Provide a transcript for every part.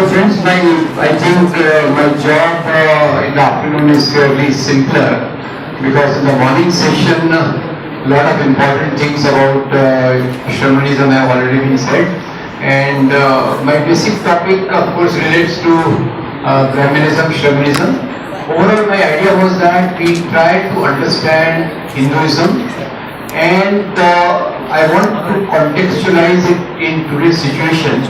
So friends, I think my job in the afternoon is fairly simpler because in the morning session a lot of important things about shamanism have already been said, and my basic topic of course relates to Brahmanism, shamanism. Overall my idea was that we try to understand Hinduism, and I want to contextualize it in today's situation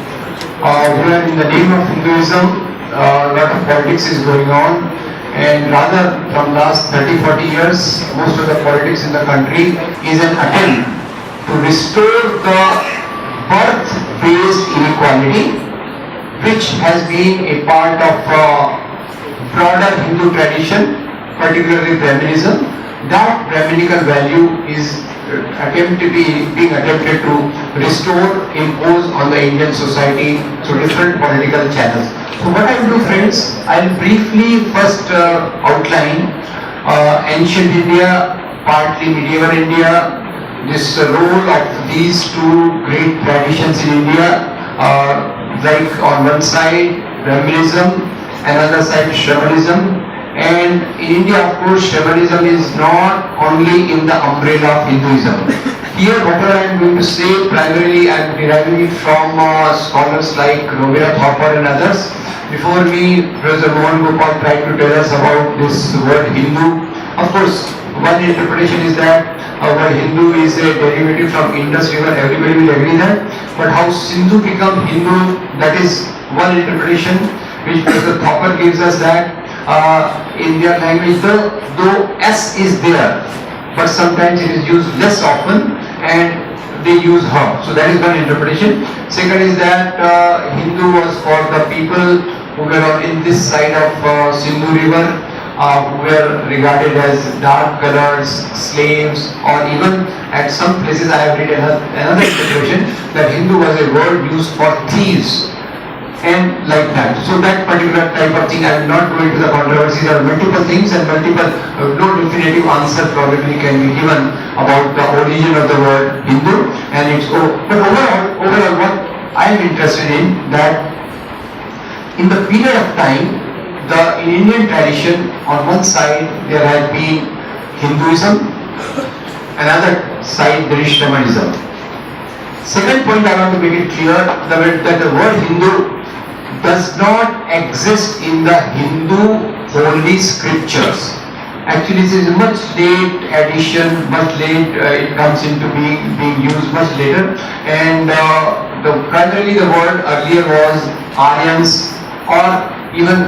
where in the name of Hinduism a lot of politics is going on, and rather from last 30-40 years most of the politics in the country is an attempt to restore the birth-based inequality which has been a part of broader Hindu tradition, particularly Brahmanism. That Brahminical value is being attempted to restore, impose on the Indian society through different political channels. So what I will do, friends, I will briefly first outline ancient India, partly medieval India, this role of these two great traditions in India, like on one side Brahmanism, another side shamanism. And in India, of course, shamanism is not only in the umbrella of Hinduism. Here, whatever I am going to say, primarily I am deriving it from scholars like Robert Hopper and others. Before me, Professor Mohan Gopal tried to tell us about this word Hindu. Of course, one interpretation is that word Hindu is a derivative from Indus River. Everybody will agree that. But how Sindhu become Hindu, that is one interpretation which Professor Hopper gives us, that in their language, though S is there, but sometimes it is used less often and they use her. So that is one interpretation. Second is that Hindu was for the people who were on in this side of Sindhu river, who were regarded as dark colors, slaves, or even at some places I have read another interpretation that Hindu was a word used for thieves. And like that. So that particular type of thing, I will not go into the controversy. There are multiple things and multiple, no definitive answer probably can be given about the origin of the word Hindu and its but overall what I am interested in, that in the period of time, in Indian tradition, on one side there has been Hinduism, another side there is shamanism. Second point I want to make it clear that the word Hindu does not exist in the Hindu holy scriptures. Actually, this is a much late addition, it comes into being used much later. And primarily the word earlier was Aryans or even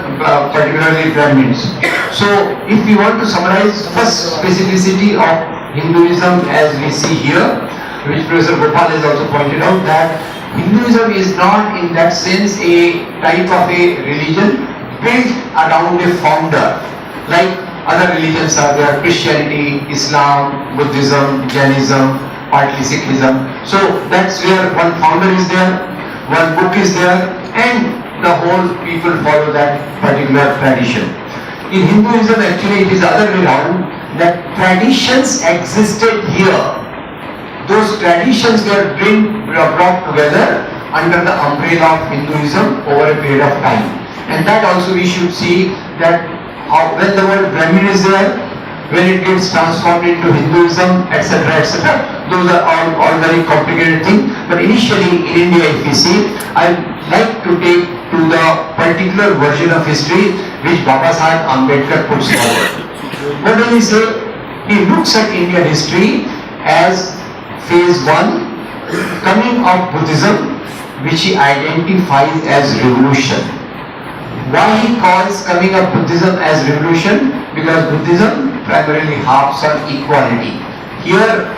particularly Brahmins. So, if we want to summarize first specificity of Hinduism as we see here, which Professor Gopal has also pointed out, that Hinduism is not in that sense a type of a religion built around a founder like other religions are there: Christianity, Islam, Buddhism, Jainism, partly Sikhism. So that's where one founder is there, one book is there, and the whole people follow that particular tradition. In Hinduism actually it is the other way around, that traditions existed here. Those traditions were brought together under the umbrella of Hinduism over a period of time. And that also we should see that when the word Brahmin is there, when it gets transformed into Hinduism, etc., etc., those are all very complicated things. But initially in India, if we see, I like to take to the particular version of history which Baba Saheb Ambedkar puts forward. What does he say? He looks at Indian history as phase 1, coming of Buddhism, which he identifies as revolution. Why he calls coming of Buddhism as revolution? Because Buddhism primarily harps on equality. Here,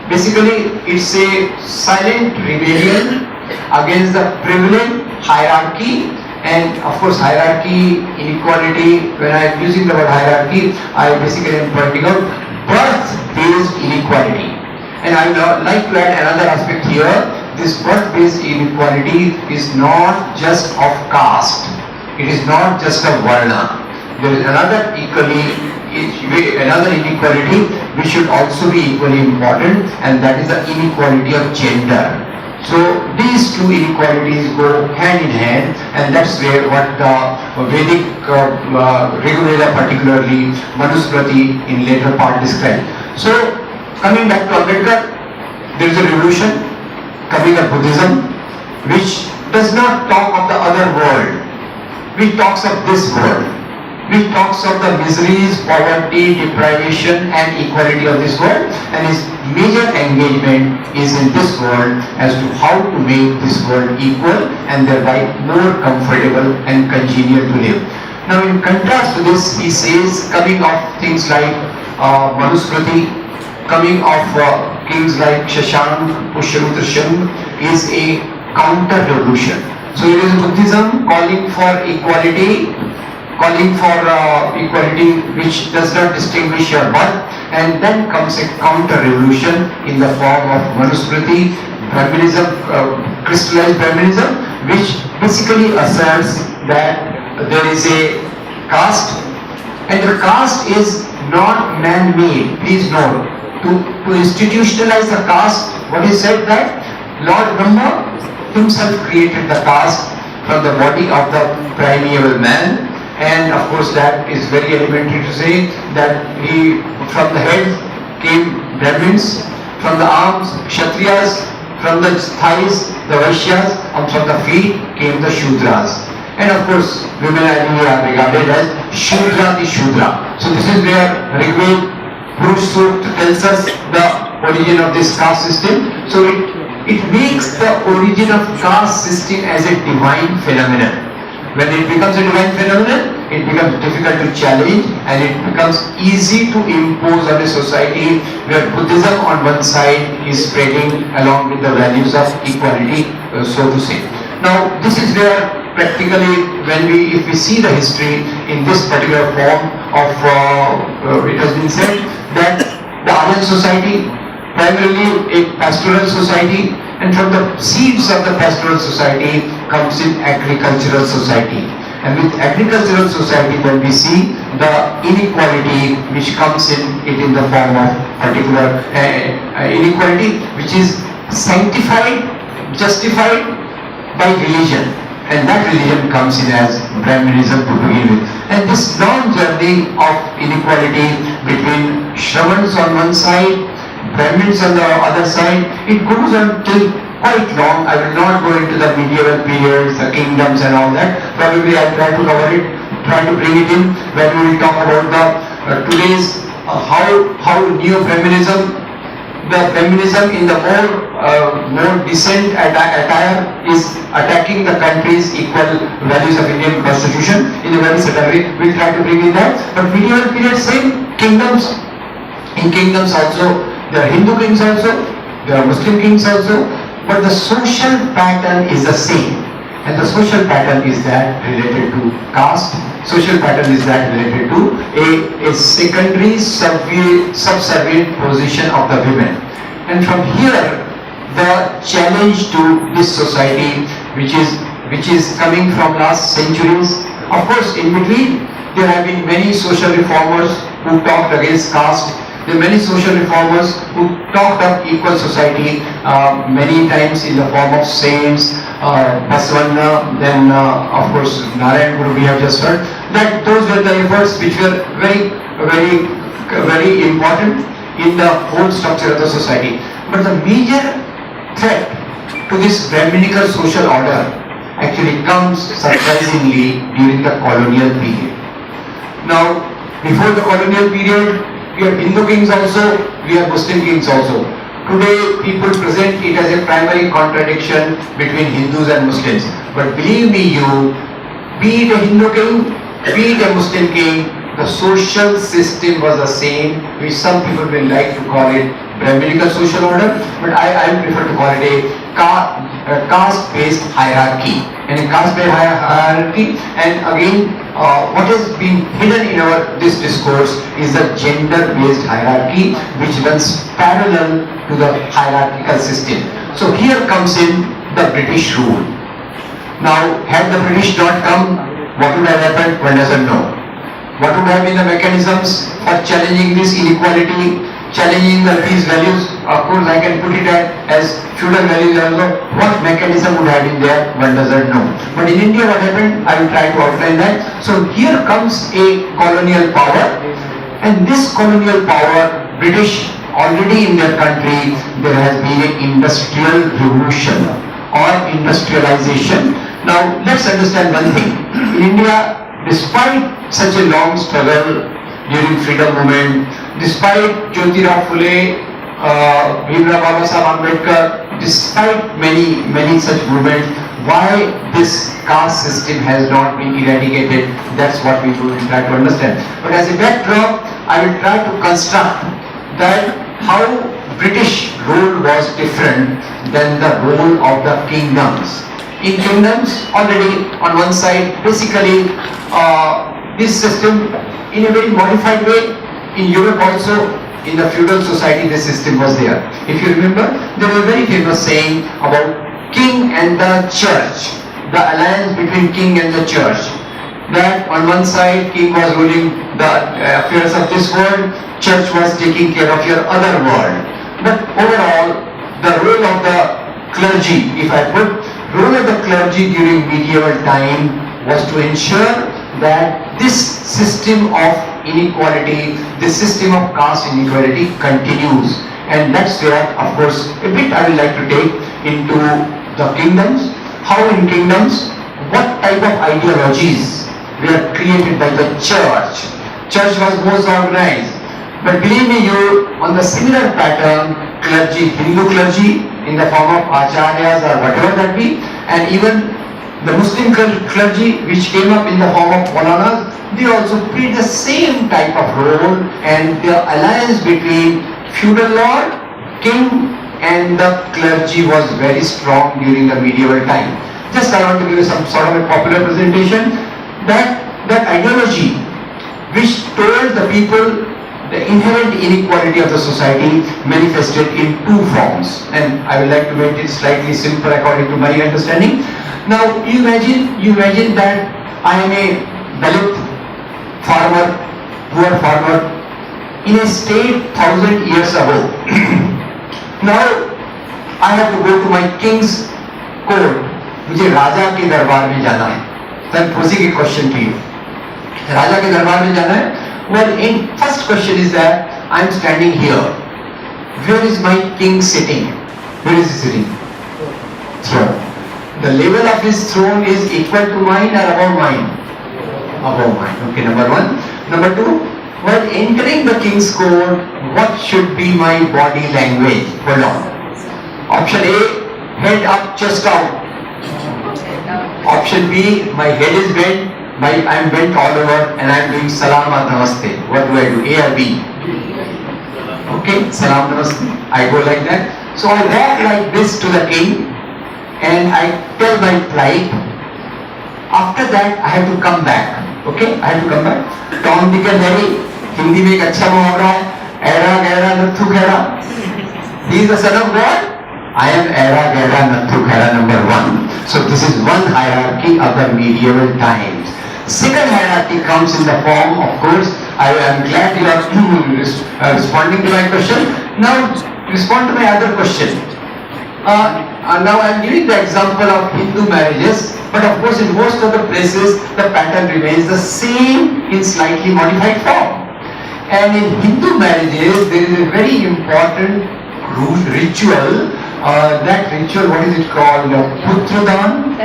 basically it's a silent rebellion against the prevalent hierarchy, and of course hierarchy, inequality. When I am using the word hierarchy, I basically am pointing out birth-based inequality. And I would like to add another aspect here. This birth-based inequality is not just of caste. It is not just of varna. There is another inequality which should also be equally important, and that is the inequality of gender. So these two inequalities go hand in hand, and that's where what the Vedic Rigveda, particularly Manusmriti in later part described. So coming back to Ambedkar, there is a revolution coming of Buddhism, which does not talk of the other world, which talks of this world, which talks of the miseries, poverty, deprivation and equality of this world, and his major engagement is in this world as to how to make this world equal and thereby more comfortable and congenial to live. Now in contrast to this, he says, coming of things like Manusmriti, coming of kings like Shashank, Pushyamitra is a counter-revolution. So it is Buddhism calling for equality, which does not distinguish your birth, and then comes a counter-revolution in the form of Manusmriti, Brahmanism, crystallized Brahmanism, which basically asserts that there is a caste, and the caste is not man-made. Please note, to institutionalize the caste, what is said that Lord Brahma himself created the caste from the body of the primeval man, and of course that is very elementary to say that from the head came Brahmins, from the arms Kshatriyas, from the thighs the Vaishyas, and from the feet came the Shudras. And of course women are regarded as Shudra the Shudra. So this is where Rigveda Purush Sukta tells us the origin of this caste system. So it makes the origin of caste system as a divine phenomenon. When it becomes a divine phenomenon, it becomes difficult to challenge, and it becomes easy to impose on a society where Buddhism on one side is spreading along with the values of equality, so to say. Now this is where practically, if we see the history in this particular form of, it has been said that the Aryan society, primarily a pastoral society, and from the seeds of the pastoral society comes in agricultural society. And with agricultural society, then we see the inequality which comes in the form of particular inequality which is sanctified, justified by religion. And that religion comes in as Brahmanism to begin with. And this long journey of inequality between Shravans on one side, Brahmins on the other side, it goes on till quite long. I will not go into the medieval periods, the kingdoms and all that. Probably I will try to cover it, try to bring it in when we will talk about the today's how neo-Brahmanism, the Brahmanism in the more decent attire is attacking the country's equal values of Indian constitution in a very subtle way. We will try to bring in that. But medieval period, same kingdoms. In kingdoms also, there are Hindu kings also, there are Muslim kings also, but the social pattern is the same. And the social pattern is that related to caste, social pattern is that related to a secondary subservient position of the women. And from here, the challenge to this society, which is coming from last centuries. Of course, in between, there have been many social reformers who talked against caste. There are many social reformers who talked of equal society, many times in the form of saints, Basavana, then of course Narayan Guru we have just heard. That those were the efforts which were very, very, very important in the whole structure of the society. But the major threat to this Brahminical social order actually comes surprisingly during the colonial period. Now, before the colonial period, we have Hindu kings also, we have Muslim kings also. Today, people present it as a primary contradiction between Hindus and Muslims. But believe me, be it a Hindu king, be it a Muslim king, the social system was the same, which some people will like to call it Brahminical social order, but I prefer to call it a caste-based hierarchy. And a caste-based hierarchy, and again, what has been hidden in this discourse is the gender-based hierarchy, which runs parallel to the hierarchical system. So here comes in the British rule. Now, had the British not come, what would have happened? One doesn't know. What would have been the mechanisms for challenging this inequality? challenging these values. Of course, I can put it as feudal values also. What mechanism would have been there, one doesn't know. But in India, what happened? I will try to outline that. So here comes a colonial power, and this colonial power, British, already in their country, there has been an industrial revolution or industrialization. Now, let's understand one thing. In India, despite such a long struggle during freedom movement, despite Jyotirao Phule, Bhimrao Baba Saheb Ambedkar, despite many such movements, why this caste system has not been eradicated, that's what we will try to understand. But as a backdrop, I will try to construct that how British rule was different than the role of the kingdoms. In kingdoms, already on one side, basically this system in a very modified way. In Europe also, in the feudal society, this system was there. If you remember, there was a very famous saying about king and the church, the alliance between king and the church. That on one side, king was ruling the affairs of this world, church was taking care of your other world. But overall, the role of the clergy, if I put, role of the clergy during medieval time was to ensure that this system of inequality, this system of caste inequality continues. And that's where, of course, a bit I would like to take into the kingdoms. How in kingdoms, what type of ideologies were created by the church. Church was most organized. But believe me, on the similar pattern, clergy, Hindu clergy in the form of acharyas or whatever that be, and even the Muslim clergy which came up in the form of Maulanas, they also played the same type of role, and the alliance between feudal lord, king and the clergy was very strong during the medieval time. Just I want to give you some sort of a popular presentation that ideology which told the people the inherent inequality of the society manifested in two forms, and I would like to make it slightly simpler according to my understanding. Now you imagine that I am a Dalit farmer, poor farmer in a state 1000 years ago. Now I have to go to my king's court. मुझे राजा के दरबार में जाना है. Then posing a question to you. राजा के दरबार में जाना है. Well, in first question is that I am standing here. Where is my king sitting? Where is he sitting? Throne. The level of his throne is equal to mine or above mine? Above mine. Okay, number one. Number two, while entering the king's court, what should be my body language? Hold on. Option A, head up, chest out. Option B, my head is bent. I am bent all over and I am doing salam or namaste. What do I do? A or B? Okay, salam namaste. I go like that. So I walk like this to the king and I tell my plight. After that, I have to come back. Okay, I have to come back. Tom, Dick and Harry. Hindi में एक अच्छा मुहावरा है. ऐरा गहरा नत्थु Khaira. He is the son of God. I am ऐरा गहरा नत्थु Khaira, number one. So this is one hierarchy of the medieval times. Second hierarchy comes in the form, of course, I am glad you are responding to my question. Now, respond to my other question. Now I am giving the example of Hindu marriages, but of course in most of the places the pattern remains the same in slightly modified form. And in Hindu marriages there is a very important ritual. That ritual, what is it called? Putradan?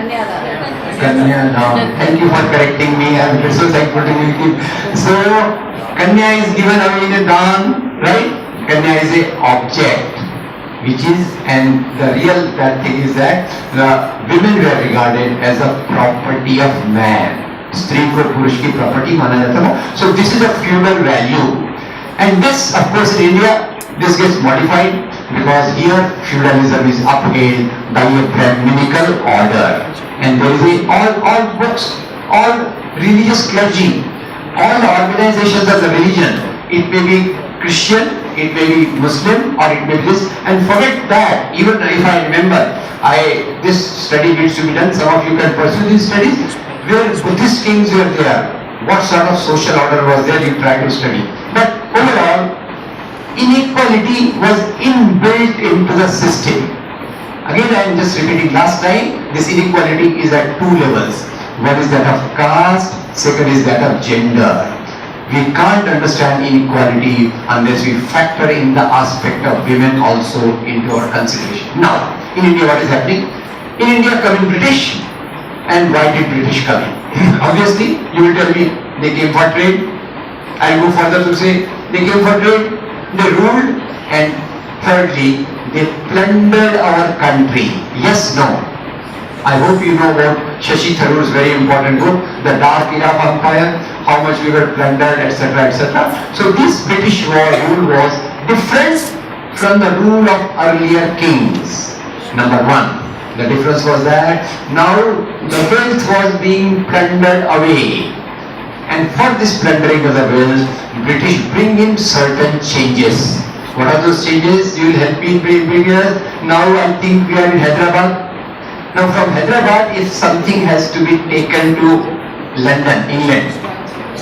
Kanyadan. Thank you for correcting me. I am so thankful to you. So, Kanya is given away in a dan, right? Kanya is a object, which is, and the real bad thing is that the women were regarded as a property of man. Stree ko purush ki property माना जाता था. So this is a feudal value, and this, of course, in India, this gets modified because here feudalism is upheld by a Brahminical order, and there is all books, all religious clergy, all the organizations of the religion. It may be Christian, it may be Muslim, or it may be this. And forget that. Even if I remember, this study needs to be done. Some of you can pursue these studies. Where Buddhist kings were there, what sort of social order was there? You try to study. But overall, inequality was inbuilt into the system. Again, I am just repeating last time, this inequality is at two levels. One is that of caste, second is that of gender. We can't understand inequality unless we factor in the aspect of women also into our consideration. Now, in India what is happening? In India coming British, and why did British come in? Obviously, you will tell me, they came for trade. I will go further to say, they came for trade, they ruled, and thirdly, they plundered our country. Yes, no. I hope you know about Shashi Tharoor's very important book, The Dark Era of Empire, how much we were plundered, etc., etc. So this British rule was different from the rule of earlier kings. Number one, the difference was that now the wealth was being plundered away. And for this plundering of the wealth, British bring in certain changes. What are those changes? You will help me bring us. Now I think we are in Hyderabad. Now from Hyderabad, if something has to be taken to London, England,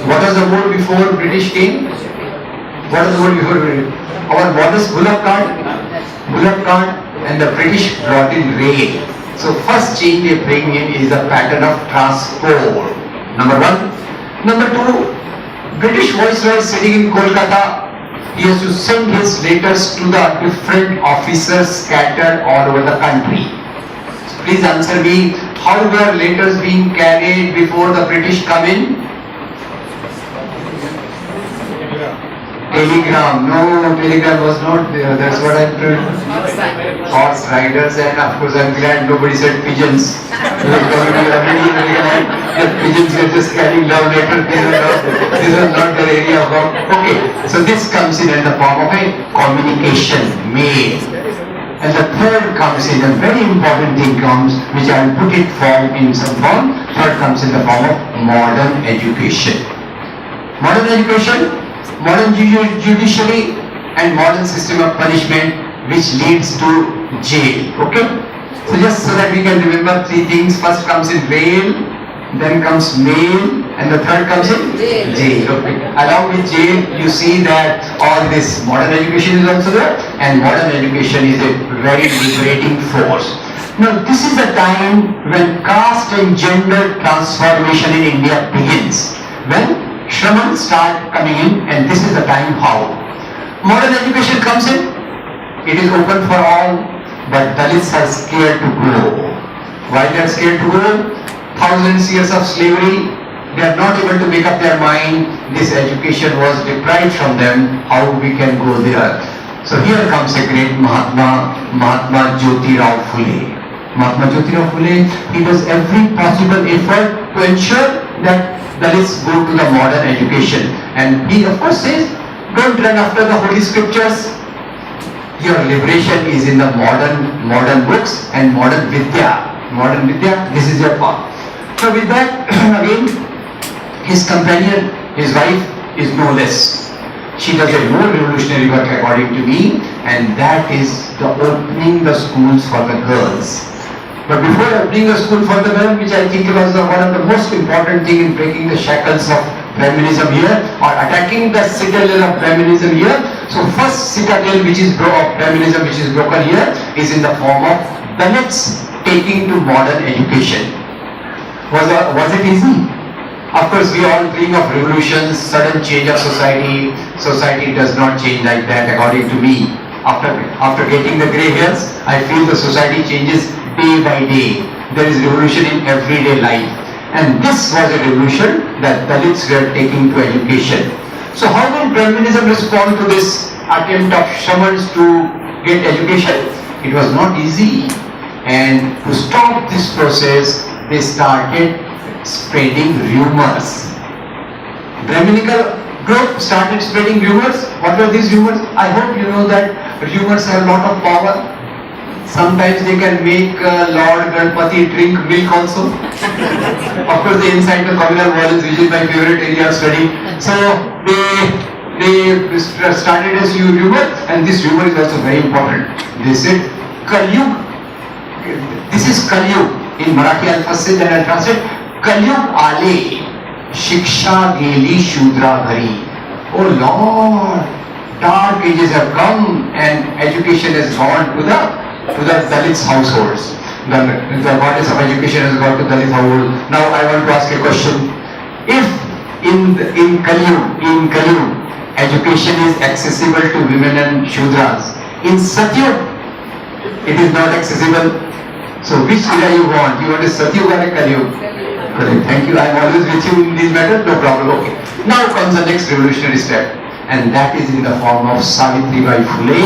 what was the mode before British came? What was the mode before British? Our modest bullock cart, and the British brought in rail. So first change they bring in is the pattern of transport. Number one. Number two, British Viceroy sitting in Kolkata, he has to send his letters to the different officers scattered all over the country. So please answer me, how were letters being carried before the British come in? Telegram. No, telegram was not there. That's what I'm told. Horse riders, and of course I'm glad nobody said pigeons. The pigeons are just carrying love letters. These are not the area of work. Okay, so this comes in the form of a communication, mail. And the third comes in, a very important thing comes, which I will put it form in some form. Third comes in the form of modern education. Modern education, modern judiciary, and modern system of punishment, which leads to jail. Okay? So just so that we can remember three things. First comes in bail, then comes mail, and the third comes in jail. Okay. Along with jail, you see that all this modern education is also there, and modern education is a very liberating force. Now this is the time when caste and gender transformation in India begins. When Shramans start coming in, and this is the time how modern education comes in. It is open for all, but Dalits are scared to go. Why they are scared to go? Thousands years of slavery, they are not able to make up their mind. This education was deprived from them. How we can go there? So here comes a great Mahatma Jyotirao Phule. Mahatma Jyotirao Phule, he does every possible effort to ensure that Dalits go to the modern education, and he of course says, don't run after the holy scriptures. Your liberation is in the modern books and modern vidya. Modern vidya, this is your path. So with that, again, his companion, his wife, is no less. She does a more revolutionary work according to me, and that is the opening the schools for the girls. But before opening a school for the girls, which I think was one of the most important thing in breaking the shackles of Brahminism here, or attacking the citadel of Brahminism here. So first citadel which is of Brahminism which is broken here is in the form of Dalits taking to modern education. Was it easy? Of course, we all dream of revolutions, sudden change of society. Society does not change like that according to me. After getting the grey hairs, I feel the society changes day by day. There is revolution in everyday life. And this was a revolution that Dalits were taking to education. So how will Brahminism respond to this attempt of shamans to get education? It was not easy. And to stop this process, they started spreading rumors. Brahminical group started spreading rumors. What were these rumors? I hope you know that rumors have a lot of power. Sometimes they can make Lord Ganpati drink milk also. Of course, the inside the communal violence, which is my favorite area of study. So they started as rumor, and this rumor is also very important. They said Kalyug. This is Kalyug. In Marathi I'll first say, then I'll translate. Kalyug Ale Shiksha Geli Shudra Ghari. Oh Lord, dark ages have come and education has gone to the Dalits households. The goddess of education has gone to Dalit household. Now I want to ask a question. If in Kali education is accessible to women and Shudras, in Satyug it is not accessible. So which era you want? You want a Satyug or a Kali? Correct. Thank you. I am always with you in these matters. No problem. Okay. Now comes the next revolutionary step, and that is in the form of Savitribai Phule,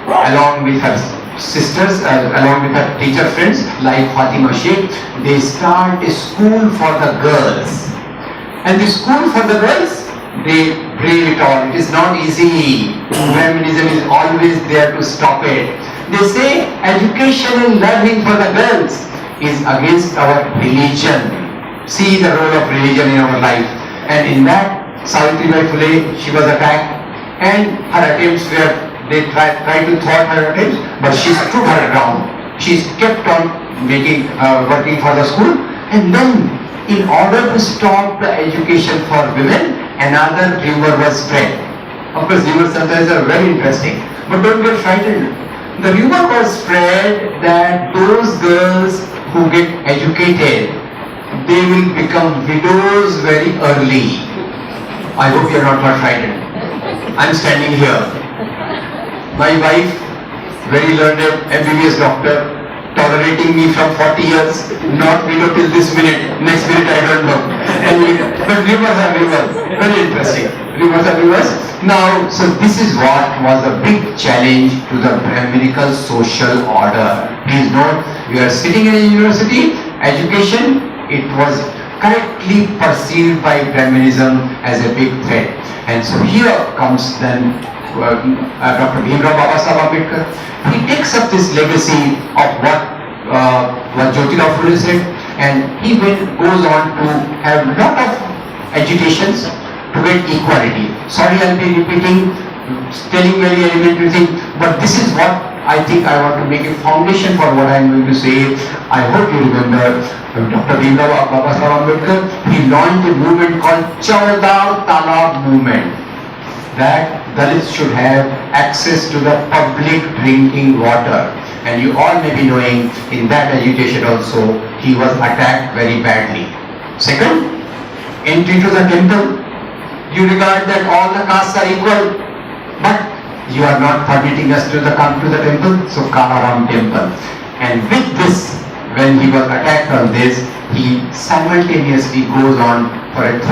along with her sisters, along with her teacher friends like Fatima Sheikh. They start a school for the girls, and the school for the girls, they brave it all. It is not easy. Feminism is always there to stop it. They say education and learning for the girls is against our religion. See the role of religion in our life, and in that Savitribai Phule, she was attacked, and her attempts were, they tried to thwart her attempts, but she stood her ground. She kept on working for the school, and then in order to stop the education for women, another rumor was spread. Of course, rumors sometimes are very interesting, but don't get frightened. The rumor was spread that those girls who get educated, they will become widows very early. I hope you are not frightened. I am standing here. My wife, very learned MBBS doctor, tolerating me from 40 years, not widow till this minute. Next minute I don't know. Anyway, but rumors are rumors. Very interesting. Rumors are rumors. Now, so this is what was a big challenge to the Brahminical social order. Please note, we are sitting in a university, education, it was correctly perceived by Brahminism as a big threat. And so here comes then Dr. Bhimrao Babasaheb Ambedkar. He takes up this legacy of what Jyotirao Phule said, and he goes on to have a lot of agitations to get equality. Sorry, I'll be repeating, telling very elementary thing, but this is what I think I want to make a foundation for what I am going to say. I hope you remember Dr. Bhimrao Babasaheb Ambedkar. He launched a movement called Chaudar Talab movement, that Dalits should have access to the public drinking water. And you all may be knowing, in that agitation also, he was attacked very badly. Second, entry to the temple. You regard that all the castes are equal, but you are not permitting us to come to the temple, so Kalaram temple. And with this, when he was attacked on this, he simultaneously goes on for a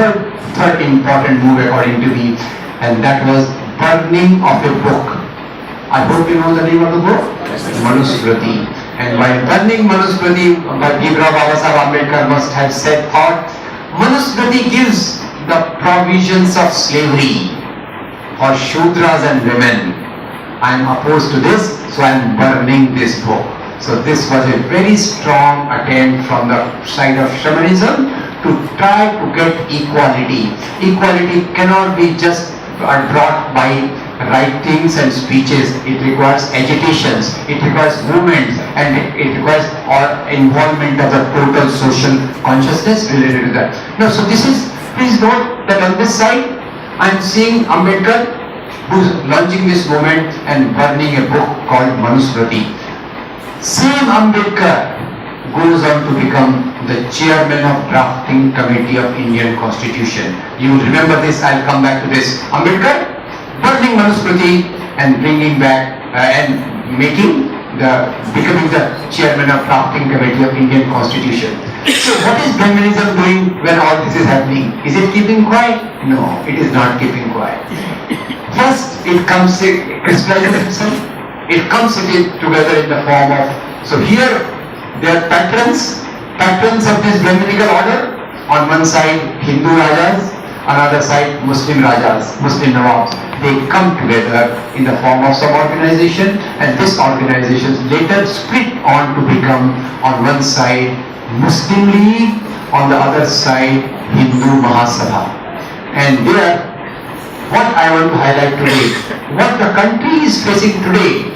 third important move according to me, and that was burning of a book. I hope you know the name of the book? Manusmriti. And while burning Manusmriti, Bhimrao Babasaheb Ambedkar must have said, Manusmriti gives the provisions of slavery for Shudras and women. I am opposed to this, so I am burning this book. So this was a very strong attempt from the side of shamanism to try to get equality. Equality cannot be just brought by writings and speeches. It requires agitations, it requires movements, and it requires involvement of the total social consciousness related to that. Now, so this is, please note that on this side, I am seeing Ambedkar, who is launching this movement and burning a book called Manusmriti. Same Ambedkar goes on to become the chairman of drafting committee of Indian Constitution. You will remember this, I'll come back to this. Ambedkar burning Manusmriti and bringing back and becoming the chairman of drafting committee of Indian Constitution. So what is Brahminism doing when all this is happening? Is it keeping quiet? No, it is not keeping quiet. First, it comes, crystallizes itself. It comes together in the form of, so here they are patrons of this Brahminical order. On one side, Hindu Rajas, another side, Muslim Rajas, Muslim Nawabs. They come together in the form of some organization, and this organization later split on to become, on one side, Muslim League, on the other side, Hindu Mahasabha. And there, what I want to highlight today, what the country is facing today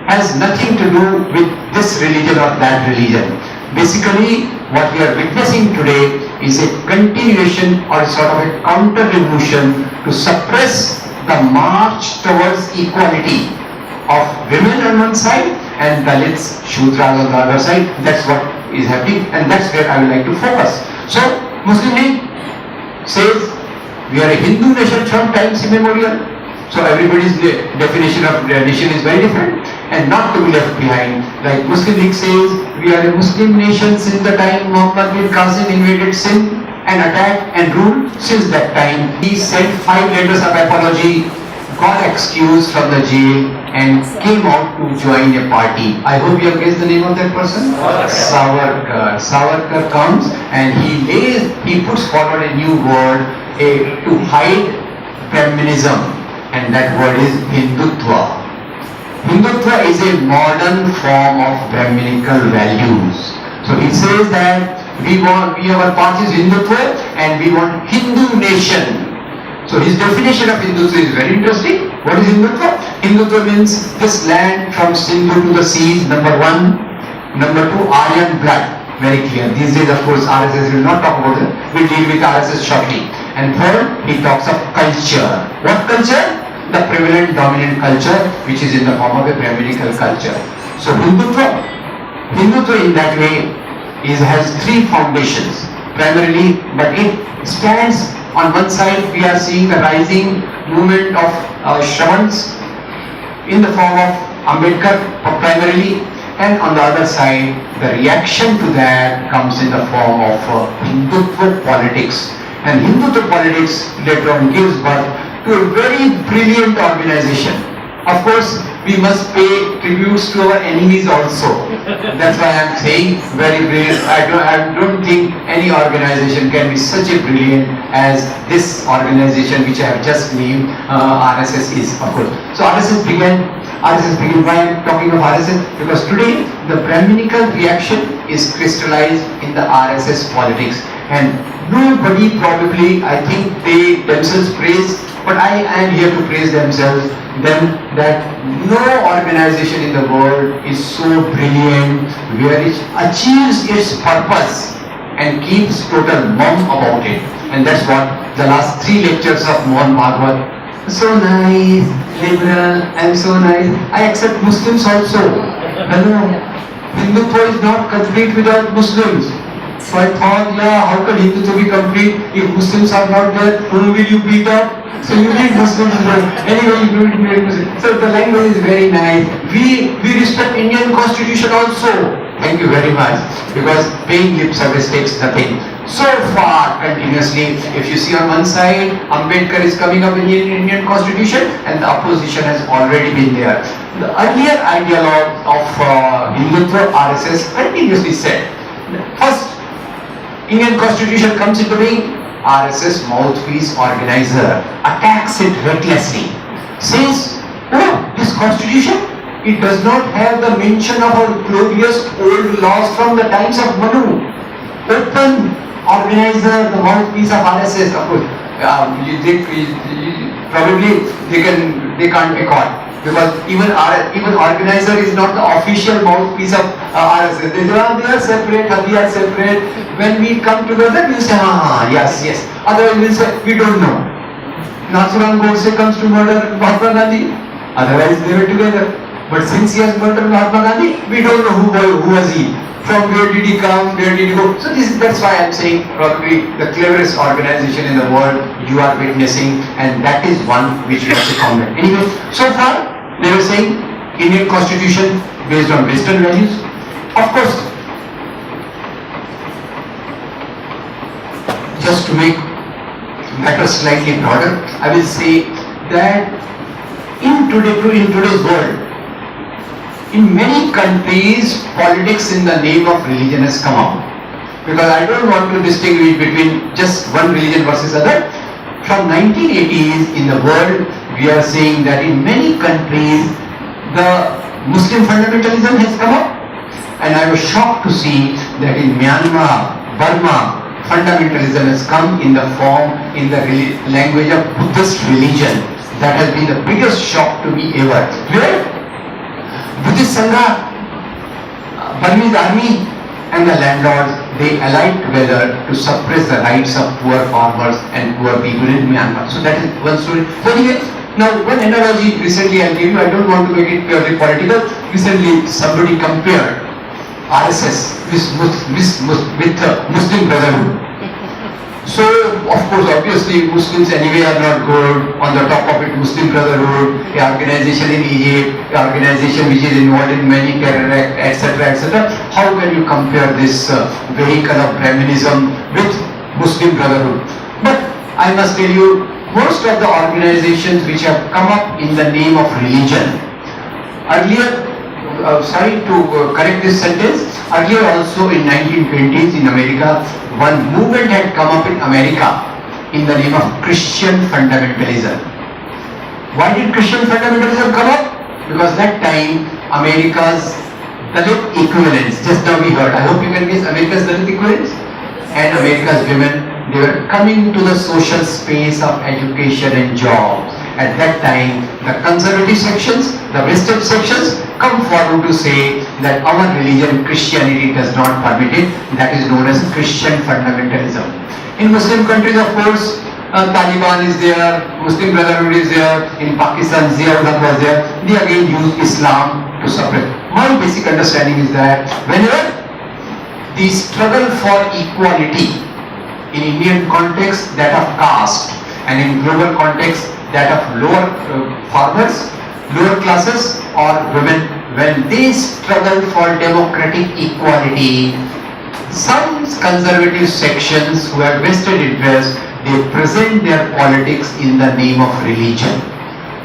has nothing to do with this religion or that religion. Basically, what we are witnessing today is a continuation or sort of a counter-revolution to suppress the march towards equality of women on one side and Dalits, Shudras on the other side. That's what is happening, and that's where I would like to focus. So, Muslim League says we are a Hindu nation from times immemorial. So everybody's definition of nation is very different, and not to be left behind. Like Muslim League says, we are a Muslim nation since the time Muhammad bin Qasim invaded Sindh and attacked and ruled. Since that time, he sent 5 letters of apology, got excused from the jail, and came out to join a party. I hope you have guessed the name of that person. Savarkar. Savarkar comes and he puts forward a new word to hide feminism. And that word is Hindutva. Hindutva is a modern form of Brahminical values. So he says that our path is Hindutva and we want Hindu nation. So his definition of Hindutva is very interesting. What is Hindutva? Hindutva means this land from Sindhu to the seas, number 1. Number 2, Aryan blood. Very clear. These days, of course, RSS will not talk about it. We'll deal with RSS shortly. And third, he talks of culture. What culture? The prevalent dominant culture, which is in the form of a Brahminical culture. So Hindutva in that way has 3 foundations primarily, but it stands on one side. We are seeing the rising movement of Shravans in the form of Ambedkar primarily, and on the other side the reaction to that comes in the form of Hindutva politics. And Hindutva politics later on gives birth to a very brilliant organization. Of course, we must pay tributes to our enemies also. That's why I am saying very brilliant. I don't think any organization can be such a brilliant as this organization which I have just named. RSS is, of course. So RSS began. Why I am talking of RSS? Because today the Brahminical reaction is crystallized in the RSS politics, and nobody probably, I think they themselves praise, but I am here to praise them that no organization in the world is so brilliant where it achieves its purpose and keeps total mum about it. And that's what the last 3 lectures of Mohan Bhagwat. So nice, liberal, and so nice. I accept Muslims also. Hello. Hindutva is not complete without Muslims. So I thought, how can Hindutva be complete if Muslims are not there? Whom will you beat up? So you need Muslims there. Anyway, you don't need Muslims. So the language is very nice. We respect Indian constitution also. Thank you very much. Because paying lip service takes nothing. So far, continuously, if you see on one side, Ambedkar is coming up in the Indian constitution and the opposition has already been there. The earlier ideologue of Hindutva, RSS, continuously said, first, Indian constitution comes into being, RSS mouthpiece organizer attacks it recklessly. Says, this constitution, it does not have the mention of our glorious old laws from the times of Manu. Open organizer, the mouthpiece of RSS, of course. Probably they can't be caught, because even organizer is not the official mouthpiece of RSS. They are separate, we are separate. When we come together, we say, yes. Otherwise, we will say, we don't know. Nathuram Godse comes to murder Mahatma Gandhi. Otherwise, they were together. But since he has murdered Mahatma Gandhi, we don't know who was he. From where did he come, where did he go? So that's why I am saying probably the cleverest organization in the world you are witnessing, and that is one which we have to comment. Anyway, so far they were saying Indian constitution based on Western values. Of course, just to make matters slightly broader, I will say that in today's world, in many countries, politics in the name of religion has come out. Because I don't want to distinguish between just one religion versus other. From 1980s in the world, we are seeing that in many countries, the Muslim fundamentalism has come up. And I was shocked to see that in Myanmar, Burma, fundamentalism has come in the language of Buddhist religion. That has been the biggest shock to me ever. Where Buddhist Sangha, Burmese army and the landlords, they allied together to suppress the rights of poor farmers and poor people in Myanmar. So that is one story. So anyway, Now, one analogy recently I'll give you, I don't want to make it purely political. Recently, somebody compared RSS with Muslim Brotherhood. So, of course, obviously, Muslims anyway are not good. On the top of it, Muslim Brotherhood, an organization in Egypt, an organization which is involved in many terror acts, etc., etc. How can you compare this vehicle of Brahminism with Muslim Brotherhood? But I must tell you, most of the organizations which have come up in the name of religion, earlier, sorry to correct this sentence, earlier also in 1920s in America, one movement had come up in America in the name of Christian fundamentalism. Why did Christian fundamentalism come up? Because that time America's Dalit equivalents, just now we heard, I hope you can guess America's Dalit equivalents, and America's women, they were coming to the social space of education and jobs. At that time, the conservative sections, the Western sections come forward to say that our religion, Christianity, does not permit it. That is known as Christian fundamentalism. In Muslim countries, of course, Taliban is there, Muslim Brotherhood is there, in Pakistan, Zia-ul-Haq was there. They again use Islam to suppress. My basic understanding is that whenever the struggle for equality, in Indian context, that of caste, and in global context, that of lower farmers, lower classes or women, when they struggle for democratic equality, some conservative sections who have vested interest, they present their politics in the name of religion.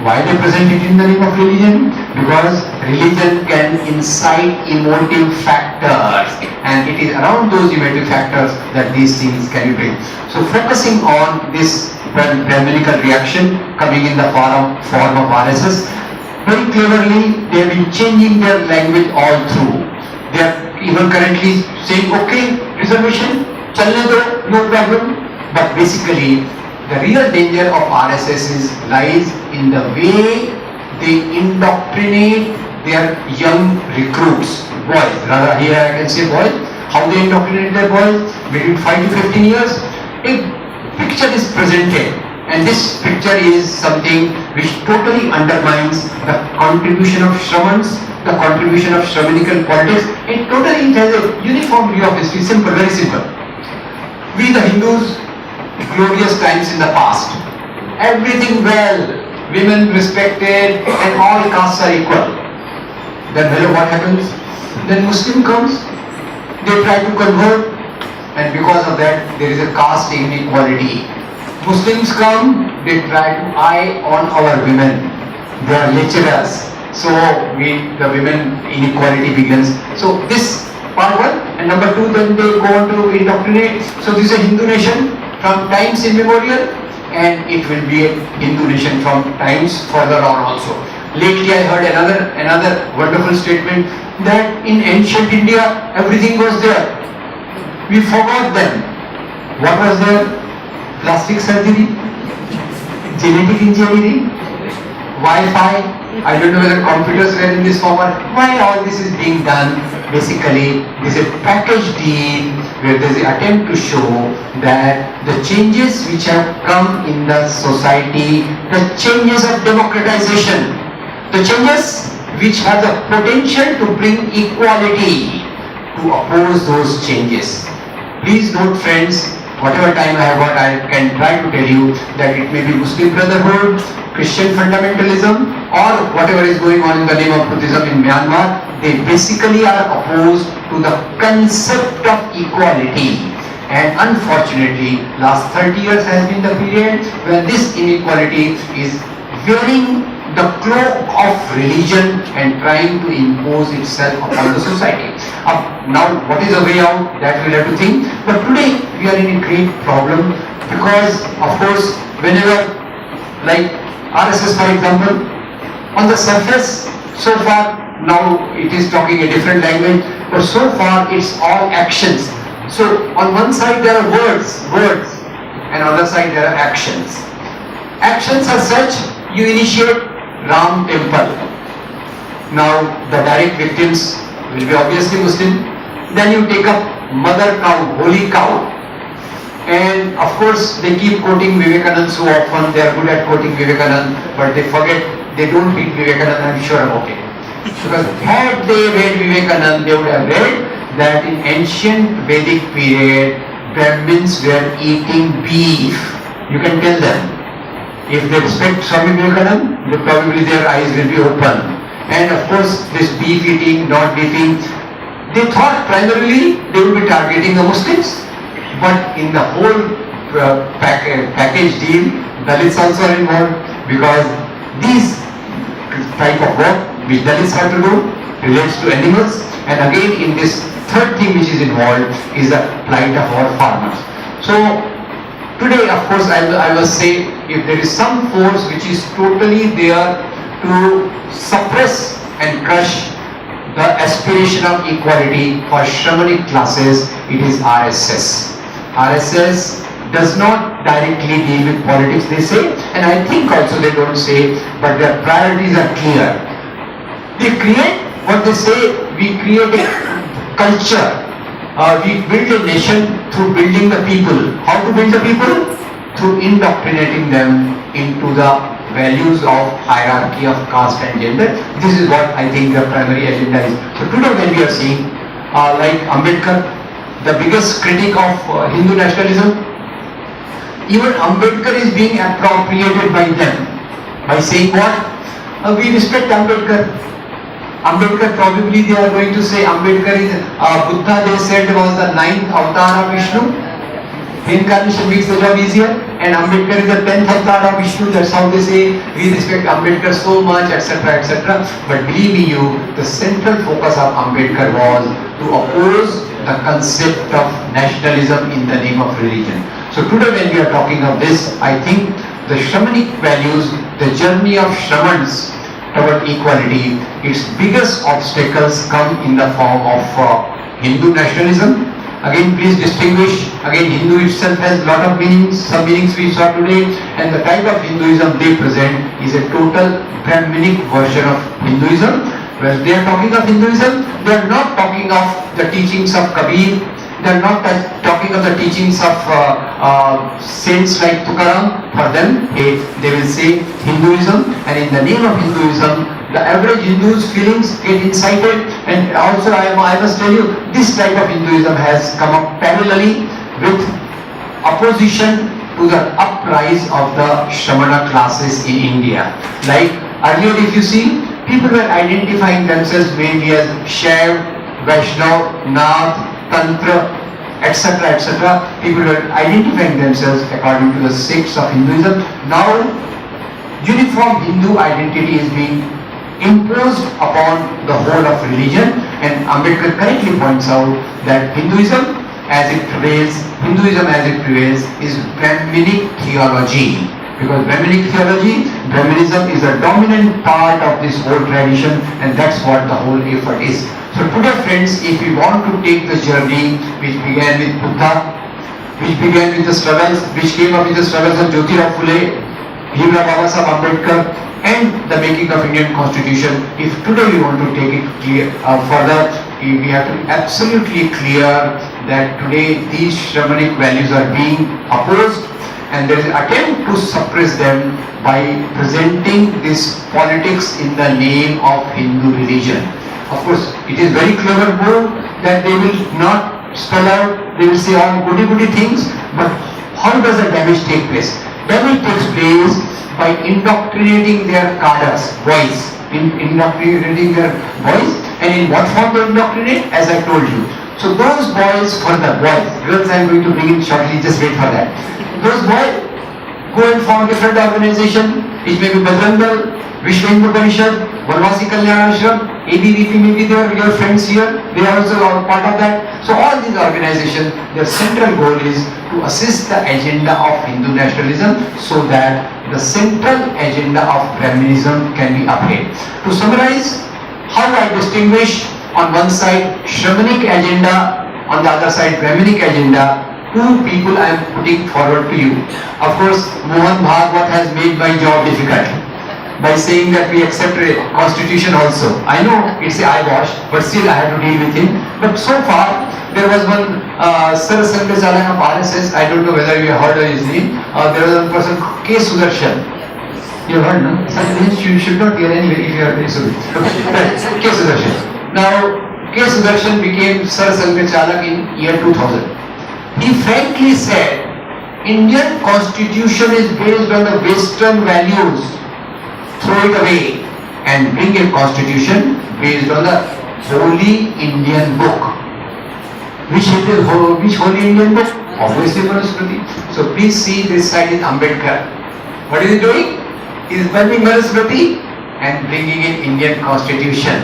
Why they present it in the name of religion? Because religion can incite emotive factors, and it is around those emotive factors that these things can be bring. So focusing on this Brahminical reaction coming in the form of RSS, very cleverly they have been changing their language all through. They are even currently saying, okay, reservation, chalne do, no problem. But basically, the real danger of RSS lies in the way they indoctrinate their young recruits, boys. Rather, here I can say boys. How they indoctrinate their boys between 5 to 15 years. A picture is presented, and this picture is something which totally undermines the contribution of Shramans, the contribution of Shramanical politics. It totally has a uniform view of history, simple, very simple. We the Hindus, glorious times in the past, everything well, women respected and all castes are equal. Then hello, what happens? Then Muslim comes, they try to convert, and because of that there is a caste inequality. Muslims come, they try to eye on our women, they are lecturers, so the women inequality begins. So this part one, and number two, then they go on to indoctrinate. So this is a Hindu nation from times immemorial, and it will be a Hindu nation from times further on also. Lately I heard another wonderful statement that in ancient India everything was there. We forgot them. What was there? Plastic surgery, genetic engineering, Wi-Fi. I don't know whether computers were in this format. Why all this is being done? Basically, this is a package deal where there is an attempt to show that the changes which have come in the society, the changes of democratization, the changes which have the potential to bring equality, to oppose those changes. Please note, friends, whatever time I have got, I can try to tell you that it may be Muslim Brotherhood, Christian fundamentalism, or whatever is going on in the name of Buddhism in Myanmar. They basically are opposed to the concept of equality. And unfortunately, last 30 years has been the period when this inequality is wearing the cloak of religion and trying to impose itself upon the society. Now, what is the way out? That we'll have to think. But today, we are in a great problem because, of course, whenever, like RSS for example, on the surface, so far, now it is talking a different language, but so far it's all actions. So, on one side there are words, and on the other side there are actions. Actions are such, you initiate Ram temple. Now, the direct victims will be obviously Muslim. Then you take up mother cow, holy cow. And of course, they keep quoting Vivekananda so often. They are good at quoting Vivekananda, but they forget, they don't read Vivekananda, I'm sure about it. Because had they read Vivekananda, they would have read that in ancient Vedic period, Brahmins were eating beef. You can tell them. If they respect Swami Vivekananda, probably their eyes will be open. And of course, this beef eating, not beefing, they thought primarily they would be targeting the Muslims. But in the whole package deal, Dalits also are involved, because these type of work which Dalits have to do relates to animals. And again, in this third thing which is involved is the plight of our farmers. So today, of course, I will say, if there is some force which is totally there to suppress and crush the aspiration of equality for Shramanic classes, it is RSS. RSS does not directly deal with politics, they say, and I think also they don't say, but their priorities are clear. They create what they say, we create a culture, we build a nation through building the people. How to build the people? Through indoctrinating them into the values of hierarchy of caste and gender. This is what I think the primary agenda is. So today when we are seeing, like Ambedkar, the biggest critic of Hindu nationalism, even Ambedkar is being appropriated by them by saying what? We respect Ambedkar. Ambedkar, probably they are going to say Ambedkar is Buddha, they said, was the 9th avatar of Vishnu. Reincarnation makes the job easier, and Ambedkar is the 10th avatar of Vishnu. That's how they say we respect Ambedkar so much, etc., etc. But believe me, the central focus of Ambedkar was to oppose the concept of nationalism in the name of religion. So today when we are talking of this, I think the Shramanic values, the journey of Shramans toward equality, its biggest obstacles come in the form of Hindu nationalism. Again, please distinguish, again, Hindu itself has a lot of meanings, some meanings we saw today, and the type of Hinduism they present is a total Brahminic version of Hinduism. When they are talking of Hinduism, they are not talking of the teachings of Kabir, they are not talking of the teachings of saints like Tukaram. For them, they will say Hinduism, and in the name of Hinduism, the average Hindu's feelings get incited. And also I must tell you, this type of Hinduism has come up parallelly with opposition to the uprise of the Shramana classes in India. Like earlier, if you see, people were identifying themselves mainly as Shaiv, Vaishnav, Nath, Tantra, etc., etc. People were identifying themselves according to the sects of Hinduism. Now, uniform Hindu identity is being imposed upon the whole of religion, and Ambedkar correctly points out that Hinduism as it prevails is Brahminic theology. Because Brahminic theology, Brahmanism is a dominant part of this whole tradition, and that's what the whole effort is. So today friends, if we want to take the journey which began with Buddha, which began with the struggles, which came up with the struggles of Jyotirao Phule, Bhimrao Babasaheb Ambedkar, and the making of Indian Constitution, if today we want to take it further, we have to be absolutely clear that today these Shramanic values are being opposed, and there is an attempt to suppress them by presenting this politics in the name of Hindu religion. Of course, it is very clever move that they will not spell out, they will say all goody things, but how does the damage take place? Damage takes place by indoctrinating their cadres, boys, indoctrinating their boys, and in what form they indoctrinate? As I told you. So those boys, for the boys, girls I am going to bring in shortly, just wait for that. Those boys go and form different organization. It may be Bajrang Dal, Vishwa Hindu Parishad, Vanvasi Kalyan Ashram, ABVP may be there, your friends here, they are also part of that. So all these organizations, their central goal is to assist the agenda of Hindu nationalism so that the central agenda of Brahmanism can be upheld. To summarize, how I distinguish on one side Shramanic agenda, on the other side Brahminic agenda, two people I am putting forward to you. Of course, Mohan Bhagwat has made my job difficult. by saying that we accept a constitution also. I know it's a eyewash, but still I have to deal with him. But so far, there was one Sir Sanjay Chalak of RSS, I don't know whether you have heard of his name. There was one person, K. Sudarshan. You heard, no? You should not hear anyway if you are so K. Sudarshan. Now, K. Sudarshan became Sir Sanjay Chalak in year 2000. He frankly said, Indian constitution is based on the Western values. Throw it away and bring a constitution based on the Holy Indian book. Which Holy Indian book? Obviously Manusmriti. So please see this side is Ambedkar. What is he doing? He is burning Manusmriti and bringing in Indian constitution.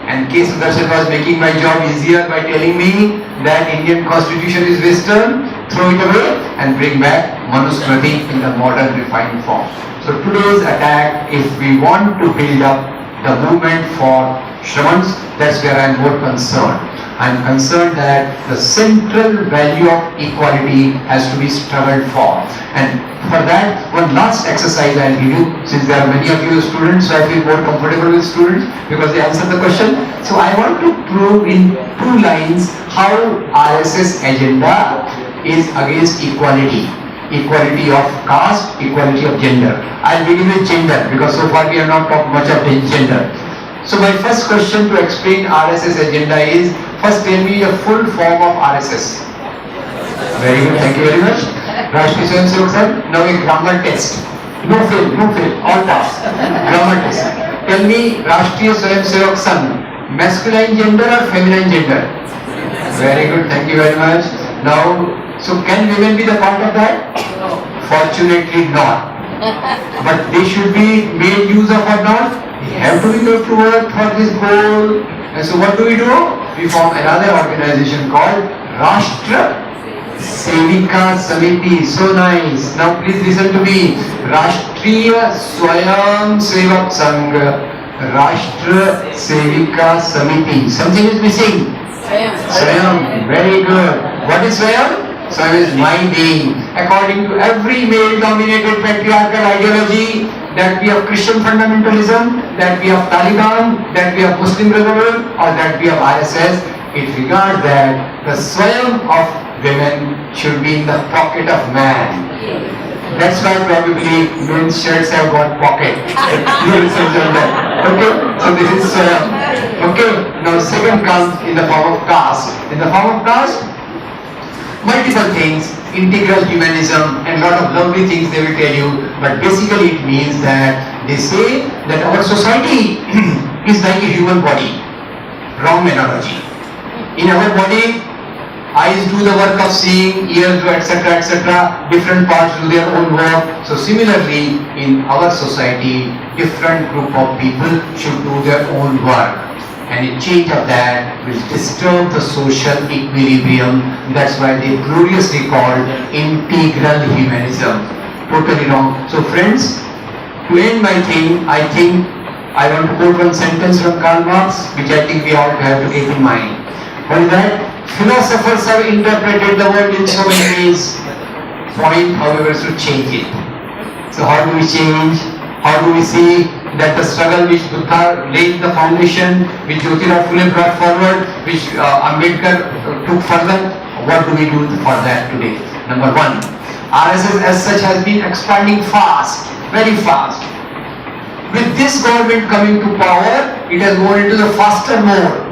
And K. Sudarshan was making my job easier by telling me that Indian constitution is Western, throw it away and bring back Manusmriti in the modern refined form. So today's attack, if we want to build up the movement for Shramans, that's where I am more concerned. I am concerned that the central value of equality has to be struggled for. And for that, one last exercise I will give you, since there are many of you students, so I feel more comfortable with students because they answer the question. So I want to prove in 2 lines how RSS agenda is against equality. Equality of caste, equality of gender. I will begin with gender because so far we have not talked much of gender. So my first question to explain RSS agenda is, first tell me the full form of RSS. Very good, thank you very much. Rashtriya Swayam Sevak Sangh, now a grammar test. No fail, all pass. Grammar test. Tell me Rashtriya Swayam Sevak Sangh, masculine gender or feminine gender? Very good, thank you very much. Now, so can women be the part of that? No. Fortunately not. But they should be made use of or not? We have to be made to work for this goal. And so what do? We form another organization called Rashtra Sevika Samiti. So nice. Now please listen to me. Rashtriya Swayam Sevak Sangh, Rashtra Sevika Samiti. Something is missing. Swayam. Very good. What is Swayam? Swayam is my being. According to every male-dominated patriarchal ideology, that we have Christian fundamentalism, that we have Taliban, that we have Muslim Brotherhood, or that we have RSS, it regards that the Swayam of women should be in the pocket of man. That's why probably men's shirts have got pocket. Okay, so this is Swayam. Okay, now second comes in the form of caste. In the form of caste, multiple things, integral humanism and lot of lovely things they will tell you, but basically it means that they say that our society is like a human body. Wrong analogy. In our body, eyes do the work of seeing, ears do etc. etc. Different parts do their own work. So similarly, in our society, different group of people should do their own work. And a change of that will disturb the social equilibrium. That's why they gloriously called integral humanism. Totally wrong. So friends, to end my thing, I think I want to quote one sentence from Karl Marx, which I think we all have to keep in mind. What is that? Philosophers have interpreted the world in so many ways. Point, however, is to change it. So how do we change? How do we see that the struggle which Buddha laid the foundation, which Jyotirao Phule brought forward, which Ambedkar took further, what do we do for that today? Number 1, RSS as such has been expanding fast, very fast. With this government coming to power, it has gone into the faster mode.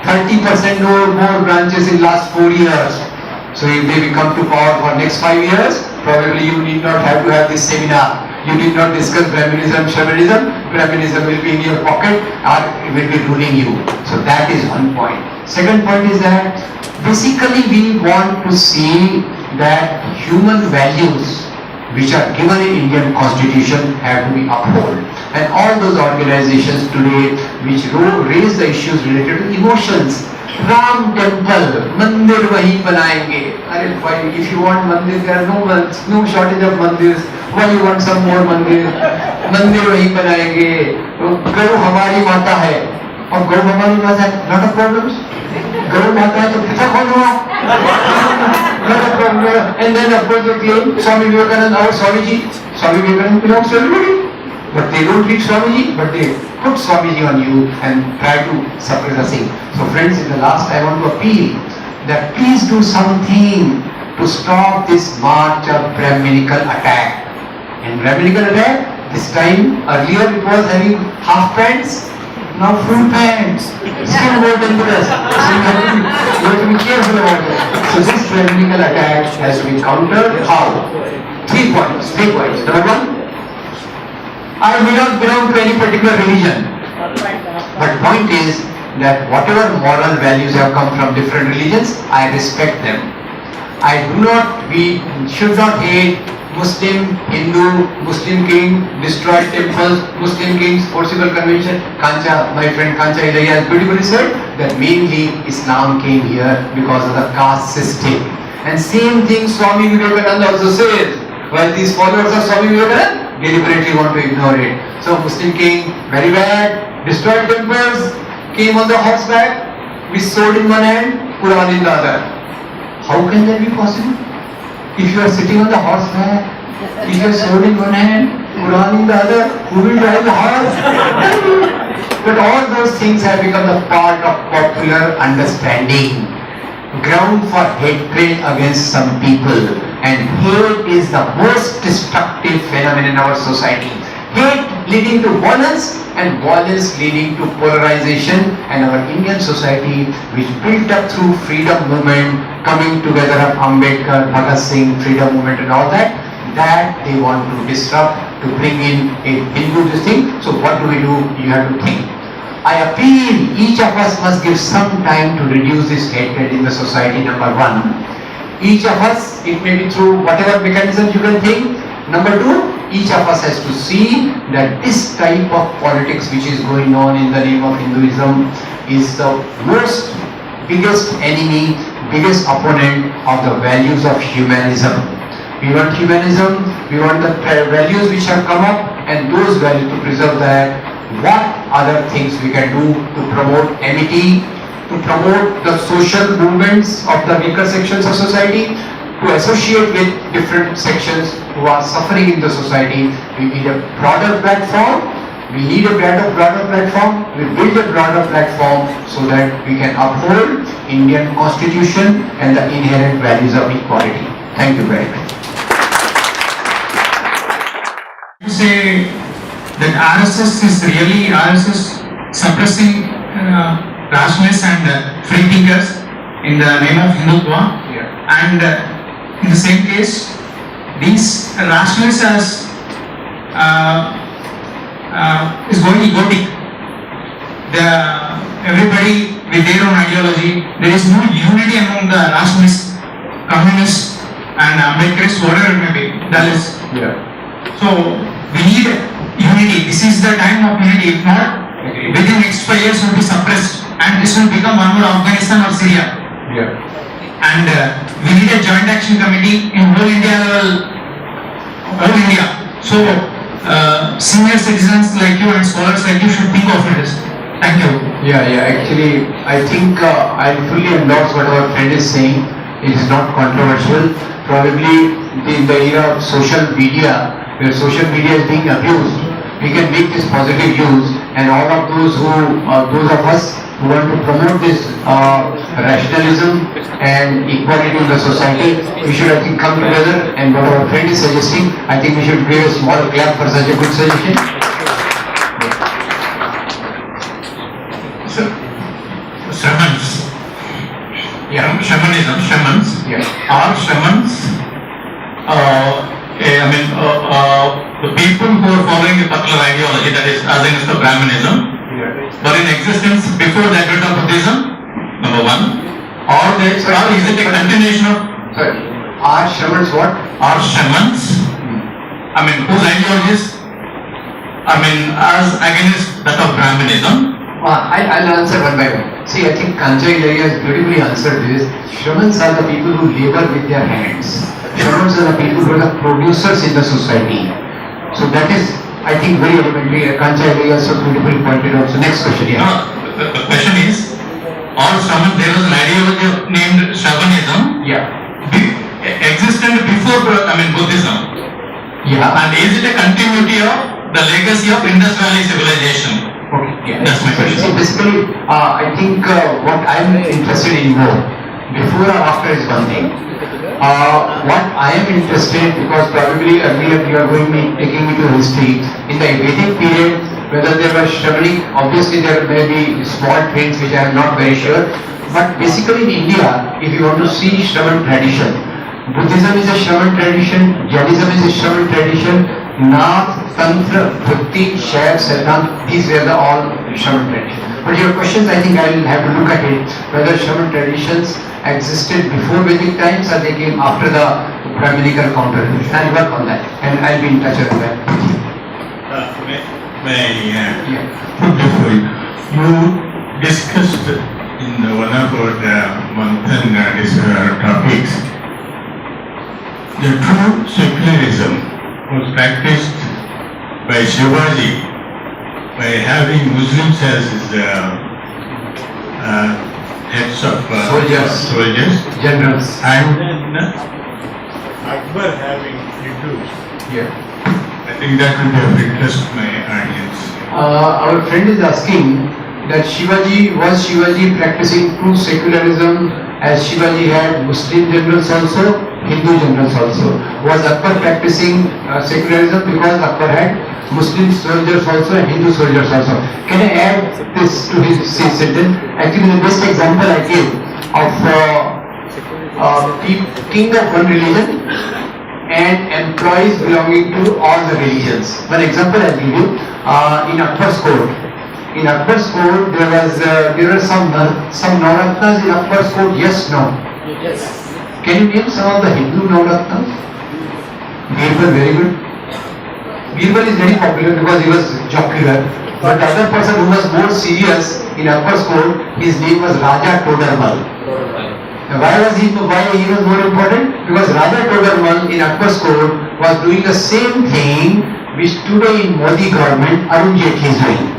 30% more branches in last 4 years. So if they come to power for next 5 years, probably you need not have to have this seminar. You did not discuss Brahminism, Shamanism. Brahminism will be in your pocket or it will be ruling you. So that is one point. Second point is that basically we want to see that human values which are given in Indian Constitution have to be upheld. And all those organizations today which raise the issues related to emotions. Ram temple, mandir wahi banayenge. If you want mandir, there are no shortage of mandirs. Why you want some more mandir? Mandir wahi banayenge. Gau hamari mata hai. और गौ हमारी माता है, lot of problems. गौ माता है तो पिता कौन हुआ? Lot of problems. And then of course they claim Swami Vivekananda, our Swamiji. Swami Vivekananda belongs to everybody. but they don't treat Swamiji, but they put Swamiji on you and try to suppress the same. So friends, in the last I want to appeal that please do something to stop this march of Brahminical attack. And Brahminical attack, this time, earlier it was having half pants, now full pants. Still more dangerous. So you have to be careful about it. So this Brahminical attack has been countered. How? 3 points. Number 1, I do not belong to any particular religion. But point is that whatever moral values have come from different religions, I respect them. We should not hate Muslim, Hindu, Muslim king, destroyed temples, Muslim kings, forcible convention. Kancha, my friend Kancha Ilaiah has beautifully said that mainly Islam came here because of the caste system. And same thing Swami Vivekananda also says. While these followers of Swami Vivekananda deliberately want to ignore it. So Muslim king, very bad, destroyed temples, came on the horseback, with sword in one hand, Quran in the other. How can that be possible? If you are sitting on the horseback, if you have sword in one hand, Quran in the other, who will drive the horse? But all those things have become a part of popular understanding. Ground for hatred against some people. And hate is the most destructive phenomenon in our society. Hate leading to violence and violence leading to polarization, and our Indian society, which built up through freedom movement, coming together of Ambedkar, Bhagat Singh, freedom movement and all that they want to disrupt, to bring in a Hindu this thing. So what do? You have to think. I appeal, each of us must give some time to reduce this hatred in the society, number 1. Each of us, it may be through whatever mechanism you can think. Number 2, each of us has to see that this type of politics which is going on in the name of Hinduism is the biggest enemy, biggest opponent of the values of humanism. We want humanism, we want the values which have come up, and those values to preserve that. What other things we can do to promote amity, to promote the social movements of the weaker sections of society, to associate with different sections who are suffering in the society. We need a broader platform. We build a broader platform so that we can uphold Indian Constitution and the inherent values of equality. Thank you very much. You say that RSS is really suppressing rationalists and free thinkers in the name of Hindutva, and in the same case, these rationalists is going egotic. Everybody with their own ideology. There is no unity among the rationalists, communists, and Ambedkarists, whatever it may be. Dalits. So we need unity. This is the time of unity. If not, within next 5 years will be suppressed, and this will become one more Afghanistan or Syria. And we need a joint action committee in whole India. So senior citizens like you and scholars like you should think of it. Thank you. Actually, I think I fully endorse what our friend is saying. It is not controversial. Probably in the era of social media, where social media is being abused, we can make this positive use, and all of those of us who want to promote this rationalism and equality in the society, we should, I think, come together. And what our friend is suggesting, I think we should give a small clap for such a good suggestion. Shamans. Shamanism. Shamans. Are shamans. The people who are following a particular ideology, that is as against the Brahmanism, were in existence before the advent of Buddhism, number 1. Or is it a continuation of? Are shamans what? Are shamans? Whose ideologies? As against that of Brahmanism. I'll answer one by one. See, I think Kancha Ilaiah has beautifully answered this. Shamans are the people who labor with their hands. Shamans are the people who are the producers in the society. So that is, I think, very elementary. Kancha Ilaiah so beautifully pointed out. So next question, The question is, all Shaman, there was an ideology named Shamanism. Existed before Buddhism. And is it a continuity of the legacy of industrialized civilization. Okay. Yeah. That's my question. So basically, I think what I'm interested in more, before or after is one thing. What I am interested, because probably earlier you are going to taking me to history, in the Vedic period, whether there were Shramanic, obviously there may be small traits which I am not very sure, but basically in India, if you want to see Shravan tradition, Buddhism is a Shravan tradition, Jainism is a Shravan tradition, Nath, Tantra, Bhakti, Shaiv, Siddhant, these were the all Shravan traditions. But your questions, I think I will have to look at it, whether Shravan traditions existed before Vedic times or they came after the Brahminical counter. I'll work on that and I'll be in touch with that. May I put before you, you discussed in one of our Manthan topics, the true secularism was practiced by Shivaji by having Muslims as his heads of soldiers, Generals. and then Akbar having Hindus. Yeah. I think that will be of interest to my audience. Our friend is asking that was Shivaji practicing true secularism as Shivaji had Muslim generals also, Hindu generals also. Was Akbar practicing secularism because Akbar had Muslim soldiers also and Hindu soldiers also? Can I add this to his sentence? Actually, the best example I gave of king of one religion and employees belonging to all the religions. One example I'll give you, in Akbar's court. In Akbar's court, there were some Navratnas in Akbar's court, yes, no? Yes. Can you name some of the Hindu Navratnas? Birbal, very good. Birbal is very popular because he was jocular. But the other person who was more serious in Akbar's court, his name was Raja Todarmal. Why he was more important? Because Raja Todarmal in Akbar's court was doing the same thing which today in Modi government Arun Jaitley is doing.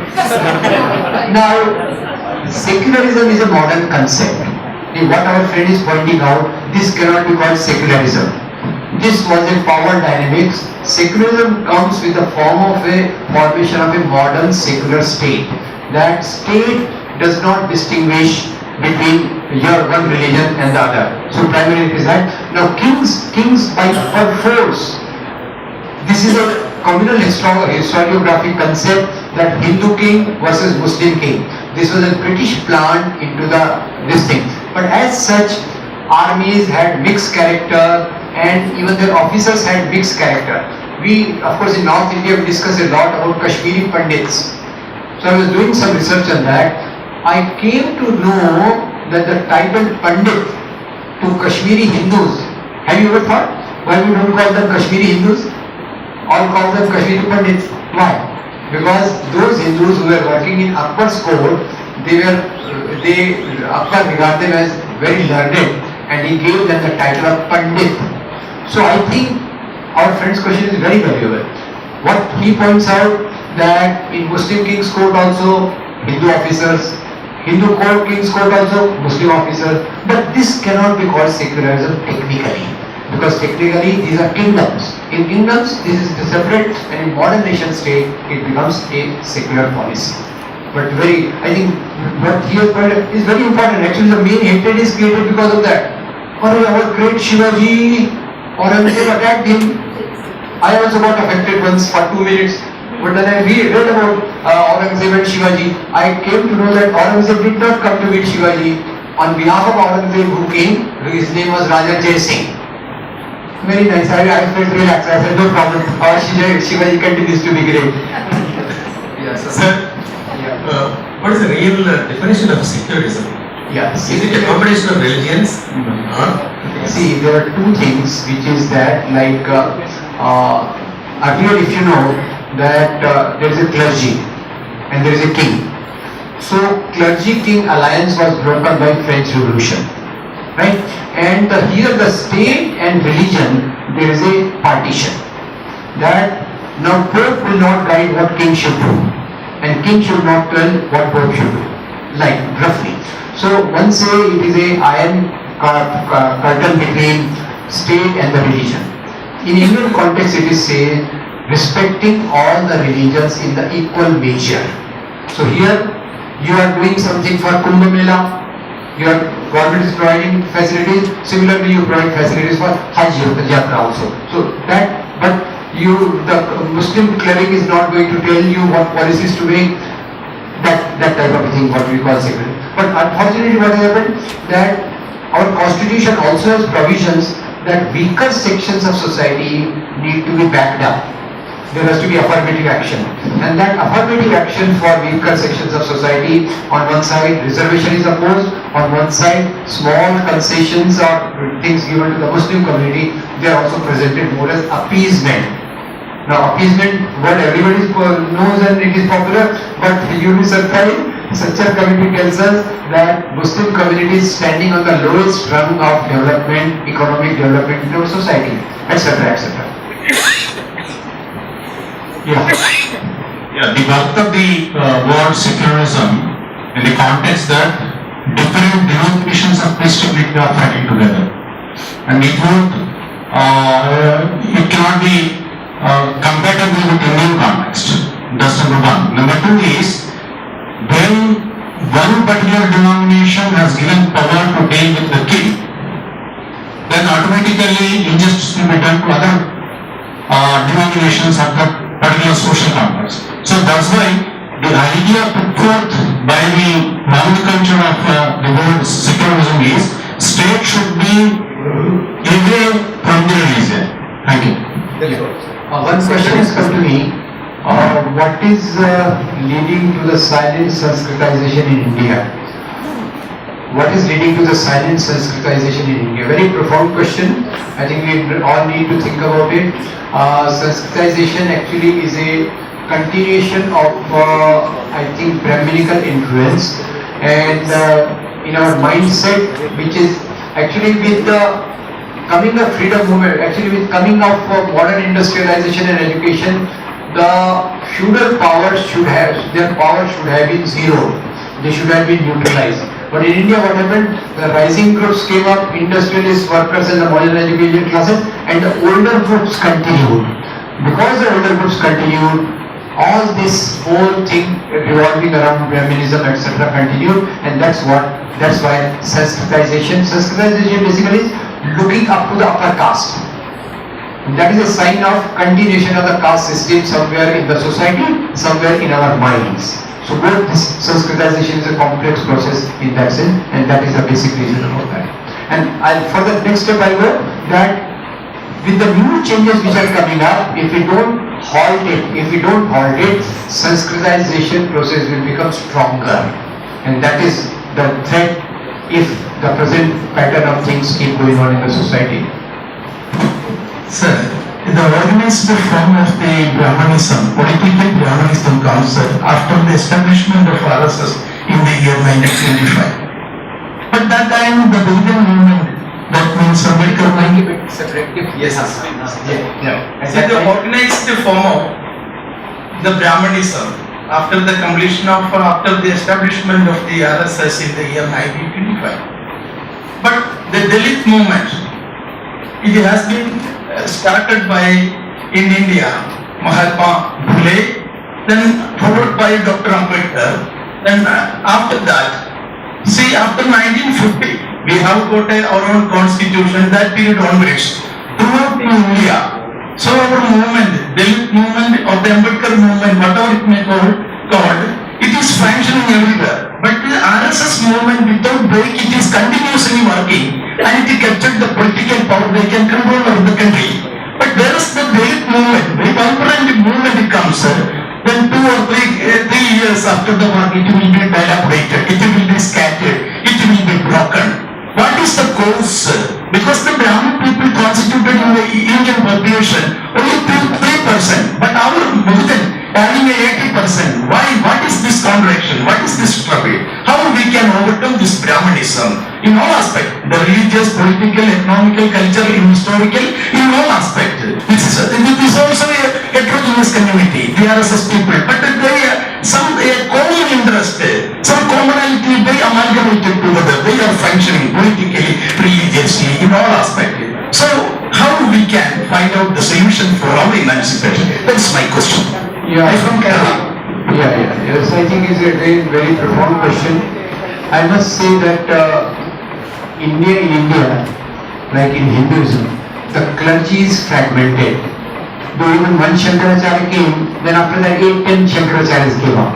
Now, secularism is a modern concept. What our friend is pointing out, this cannot be called secularism. This was a power dynamics. Secularism comes with the form of a formation of a modern secular state. That state does not distinguish between your one religion and the other. So primarily it is that. Now kings by force. This is a communal historiographic concept that Hindu king versus Muslim king. This was a British plant into this thing. But as such, armies had mixed character and even their officers had mixed character. We, of course, in North India, we discuss a lot about Kashmiri Pandits. So I was doing some research on that. I came to know that the title Pandit to Kashmiri Hindus, have you ever thought why we don't call them Kashmiri Hindus? All call them Kashmiri Pandits. Why? Because those Hindus who were working in Akbar's court, Akbar regarded them as very learned and he gave them the title of Pandit. So I think our friend's question is very valuable. What he points out that in Muslim king's court also Hindu officers, Hindu court king's court also Muslim officers, but this cannot be called secularism technically, because technically these are kingdoms. In kingdoms this is separate, and in modern nation state it becomes a secular policy. But I think what he has pointed is very important. Actually the main hatred is created because of that. Our great Shivaji, Aurangzeb attacked him. I also got affected once for 2 minutes. But when I read about Aurangzeb and Shivaji, I came to know that Aurangzeb did not come to meet Shivaji. On behalf of Aurangzeb who came, his name was Raja Jai Singh. Very nice, I felt relaxed. I said no problem, Shivaji continues to be great. Yes, sir. What is the real definition of secularism? Yes. Is it a combination of religions? See, there are two things, which is that earlier if you know that there is a clergy and there is a king. So clergy-king alliance was broken by French Revolution, right? And here the state and religion, there is a partition. That now Pope will not guide what king should do, and king should not tell what Pope should do, like roughly. So one say it is a iron curtain between state and the religion. In Indian context it is said respecting all the religions in the equal measure. So here you are doing something for Kumbh Mela, your government is providing facilities, similarly you provide facilities for Hajj Yatra also. So that, but the Muslim cleric is not going to tell you what policies to make, that type of thing, what we call secular. But unfortunately what has happened, that our constitution also has provisions that weaker sections of society need to be backed up. There has to be affirmative action, and that affirmative action for weaker sections of society, on one side reservation is opposed, on one side small concessions or things given to the Muslim community, they are also presented more as appeasement. Now appeasement, what everybody knows and it is popular, but you will be surprised, such a committee tells us that Muslim community is standing on the lowest rung of development, economic development in our society, etc., etc. Yeah. Yeah, the birth of the word secularism in the context that different denominations of Christianity are fighting together, and it cannot be compatible with Indian context. That's number one. Number two is, when one particular denomination has given power to deal with the king, then automatically injustice will be done to other denominations of the particular social context. So that's why the idea put forth by the nomenclature of the word secularism is, state should be away from the religion. Thank you. One question has come to me. What is leading to the silent Sanskritization in India? What is leading to the silent Sanskritization in India? Very profound question. I think we all need to think about it. Sanskritization actually is a continuation of, I think, Brahminical influence, and in our mindset, which is actually with the coming of freedom movement, actually with coming of modern industrialization and education, the feudal power their power should have been zero. They should have been neutralized. But in India, what happened? The rising groups came up, industrialists, workers, and the modern educated classes, and the older groups continued. Because the older groups continued, all this whole thing revolving around Brahminism, etc., continued, and that's why Sanskritization basically is looking up to the upper caste. That is a sign of continuation of the caste system somewhere in the society, somewhere in our minds. So both this Sanskritization is a complex process in that sense, and that is the basic reason about that. And for the next step I go that with the new changes which are coming up, if we don't halt it, Sanskritization process will become stronger, and that is the threat if the present pattern of things keep going on in the society. Sir, the organized form of the Brahmanism, political Brahmanism comes after the establishment of RSS in the year 1925. But that time the Vegan movement, that means Ambedkar movement, Yes. Yeah. So the organized form of the Brahmanism after the completion of after the establishment of the RSS in the year 1925. But the Dalit movement, it has been started by in India Mahatma Phule, then followed by Dr. Ambedkar. Then after that, see, after 1950, we have got our own constitution. That period onwards, throughout India. So our movement, Dalit movement or the Ambedkar movement, whatever it may called, it is functioning everywhere. But the RSS movement, without break, it is continuously working, and it captured the political power. They can control over the country. But whereas the Dalit movement, very vibrant movement, it comes, then 2 or 3 years after the war, it will be dilapidated, it will be scattered, it will be broken. What is the cause? Because the Brahmin people constituted in the Indian population only 3%, but our Muslim having a 80%. Why? What is this contradiction? What is this struggle? How we can overcome this Brahmanism in all aspects, the religious, political, economical, cultural, historical, in all aspects. This is also a heterogeneous community, the RSS people, but they some common interest, some commonality, they amalgamated together. They are functioning politically, religiously, in all aspects. So how we can find out the solution for our emancipation? That's my question. Yeah. I'm from Kerala. Yes, I think it's a very profound question. I must say that in India, like in Hinduism, the clergy is fragmented. Though even one Shankaracharya came, then after that 8-10 Shankaracharyas came up.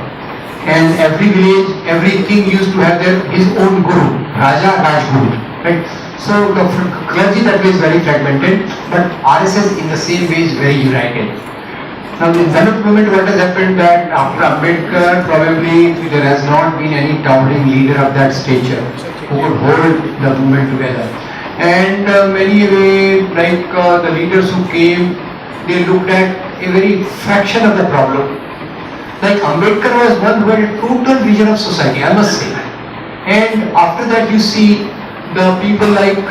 And every village, every king used to have his own guru, Raja, Rajguru. Right? So the clergy that way is very fragmented, but RSS in the same way is very united. Now in the Dalit movement, what has happened that after Ambedkar, probably there has not been any towering leader of that stature who could hold the movement together. And many way, like the leaders who came, they looked at a very fraction of the problem. Like Ambedkar was one who had a total vision of society, I must say. And after that you see the people like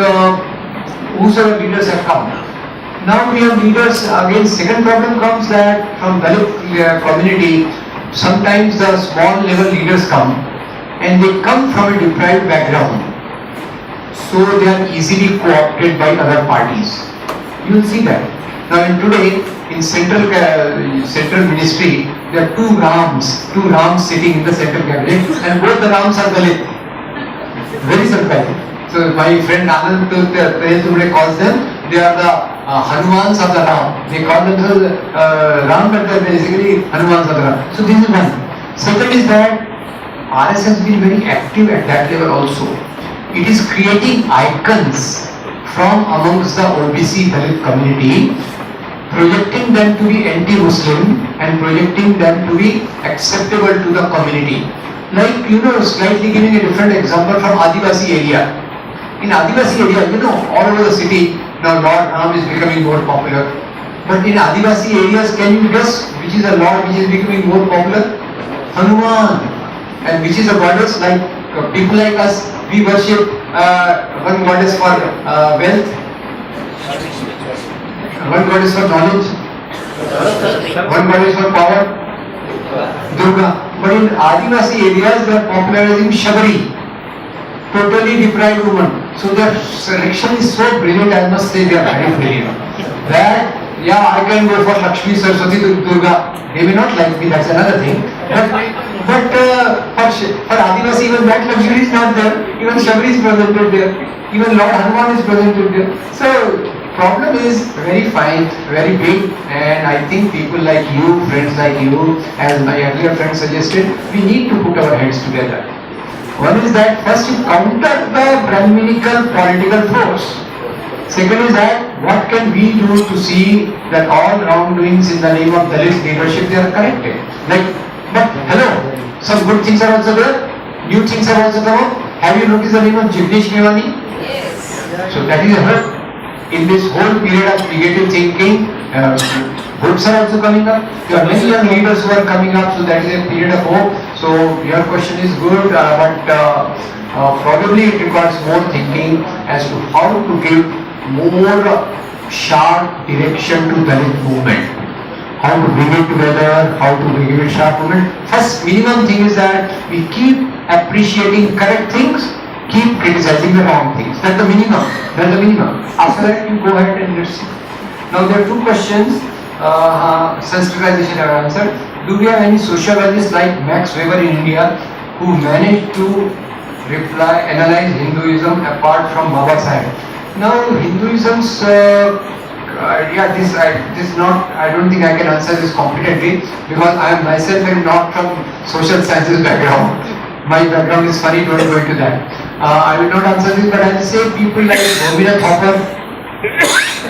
whosoever leaders have come. Now we have leaders, again second problem comes that from Dalit community, sometimes the small level leaders come and they come from a deprived background. So they are easily co-opted by other parties. You will see that. Now in today, in central ministry, there are two Rams sitting in the central cabinet and both the Rams are Dalit. Very surprising. So my friend Anand Tumre calls them, they are the Hanumans of the Ram. They call themselves Ram, but they are basically Hanumans of the Ram. So this is one. Second is that RS has been very active at that level also. It is creating icons from amongst the OBC Dalit community, projecting them to be anti-Muslim and projecting them to be acceptable to the community. Like, slightly giving a different example from Adivasi area. In Adivasi area, all over the city, now Lord Ram is becoming more popular. But in Adivasi areas, can you guess which is a Lord which is becoming more popular? Hanuman. And which is a goddess? Like people like us, we worship one goddess for wealth, one goddess for knowledge, one goddess for power, Durga. But in Adivasi areas, they are popularizing Shabari, totally deprived woman. So their selection is so brilliant, I must say they are very brilliant. That, I can go for Lakshmi, Saraswati, Durga. They may not like me, that's another thing. But for Adivasi, even that luxury is not there. Even Shabari is presented there. Even Lord Hanuman is presented there. So, problem is very fine, very big, and I think people like you, friends like you, as my earlier friend suggested, we need to put our heads together. One is that first you counter the Brahminical political force. Second is that what can we do to see that all wrongdoings in the name of Dalit leadership they are corrected. But hello, some good things are also there, new things are also come up. Have you noticed the name of Jignesh Mewani? Yes. So that is a hurt. In this whole period of negative thinking, hopes are also coming up. There are many young leaders who are coming up, so that is a period of hope. So your question is good, but probably it requires more thinking as to how to give more sharp direction to Dalit movement. How to bring it together, how to give it sharp movement. First minimum thing is that we keep appreciating correct things, keep criticizing the wrong things. That's the minimum. After that you go ahead and let's see. Now there are two questions. Sensitization I have answered. Do we have any sociologists like Max Weber in India who managed to analyze Hinduism apart from Baba Sahib? Now Hinduism's I don't think I can answer this competently because I am myself not from social sciences background. My background is funny, don't go into that. I will not answer this, but I will say people like Gomila Thapar,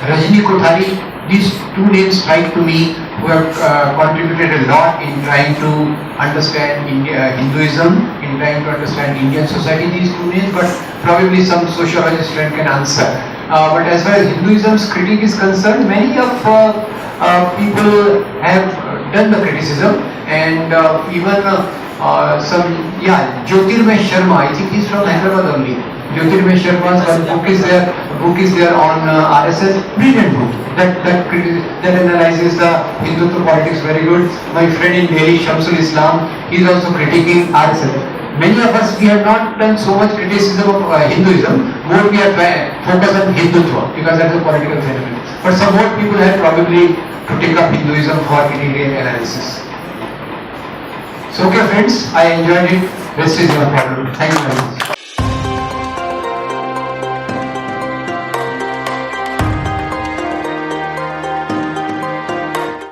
Rajini Kothari, these two names strike to me who have contributed a lot in trying to understand Hinduism, in trying to understand Indian society, these two names, but probably some sociologist friend can answer. But as far as Hinduism's critique is concerned, many of people have done the criticism, and even Jyotirmay Sharma, I think he's from Hyderabad only. Jyotirmay Sharma's book is there on RSS, brilliant book. That analyzes the Hindutva politics very good. My friend in Delhi, Shamsul Islam, he is also critiquing RSS. Many of us, we have not done so much criticism of Hinduism, more we are focused on Hindutva because that is a political phenomenon. But some more people had probably to take up Hinduism for detailed analysis. So okay friends, I enjoyed it. Rest is your problem. Thank you very much.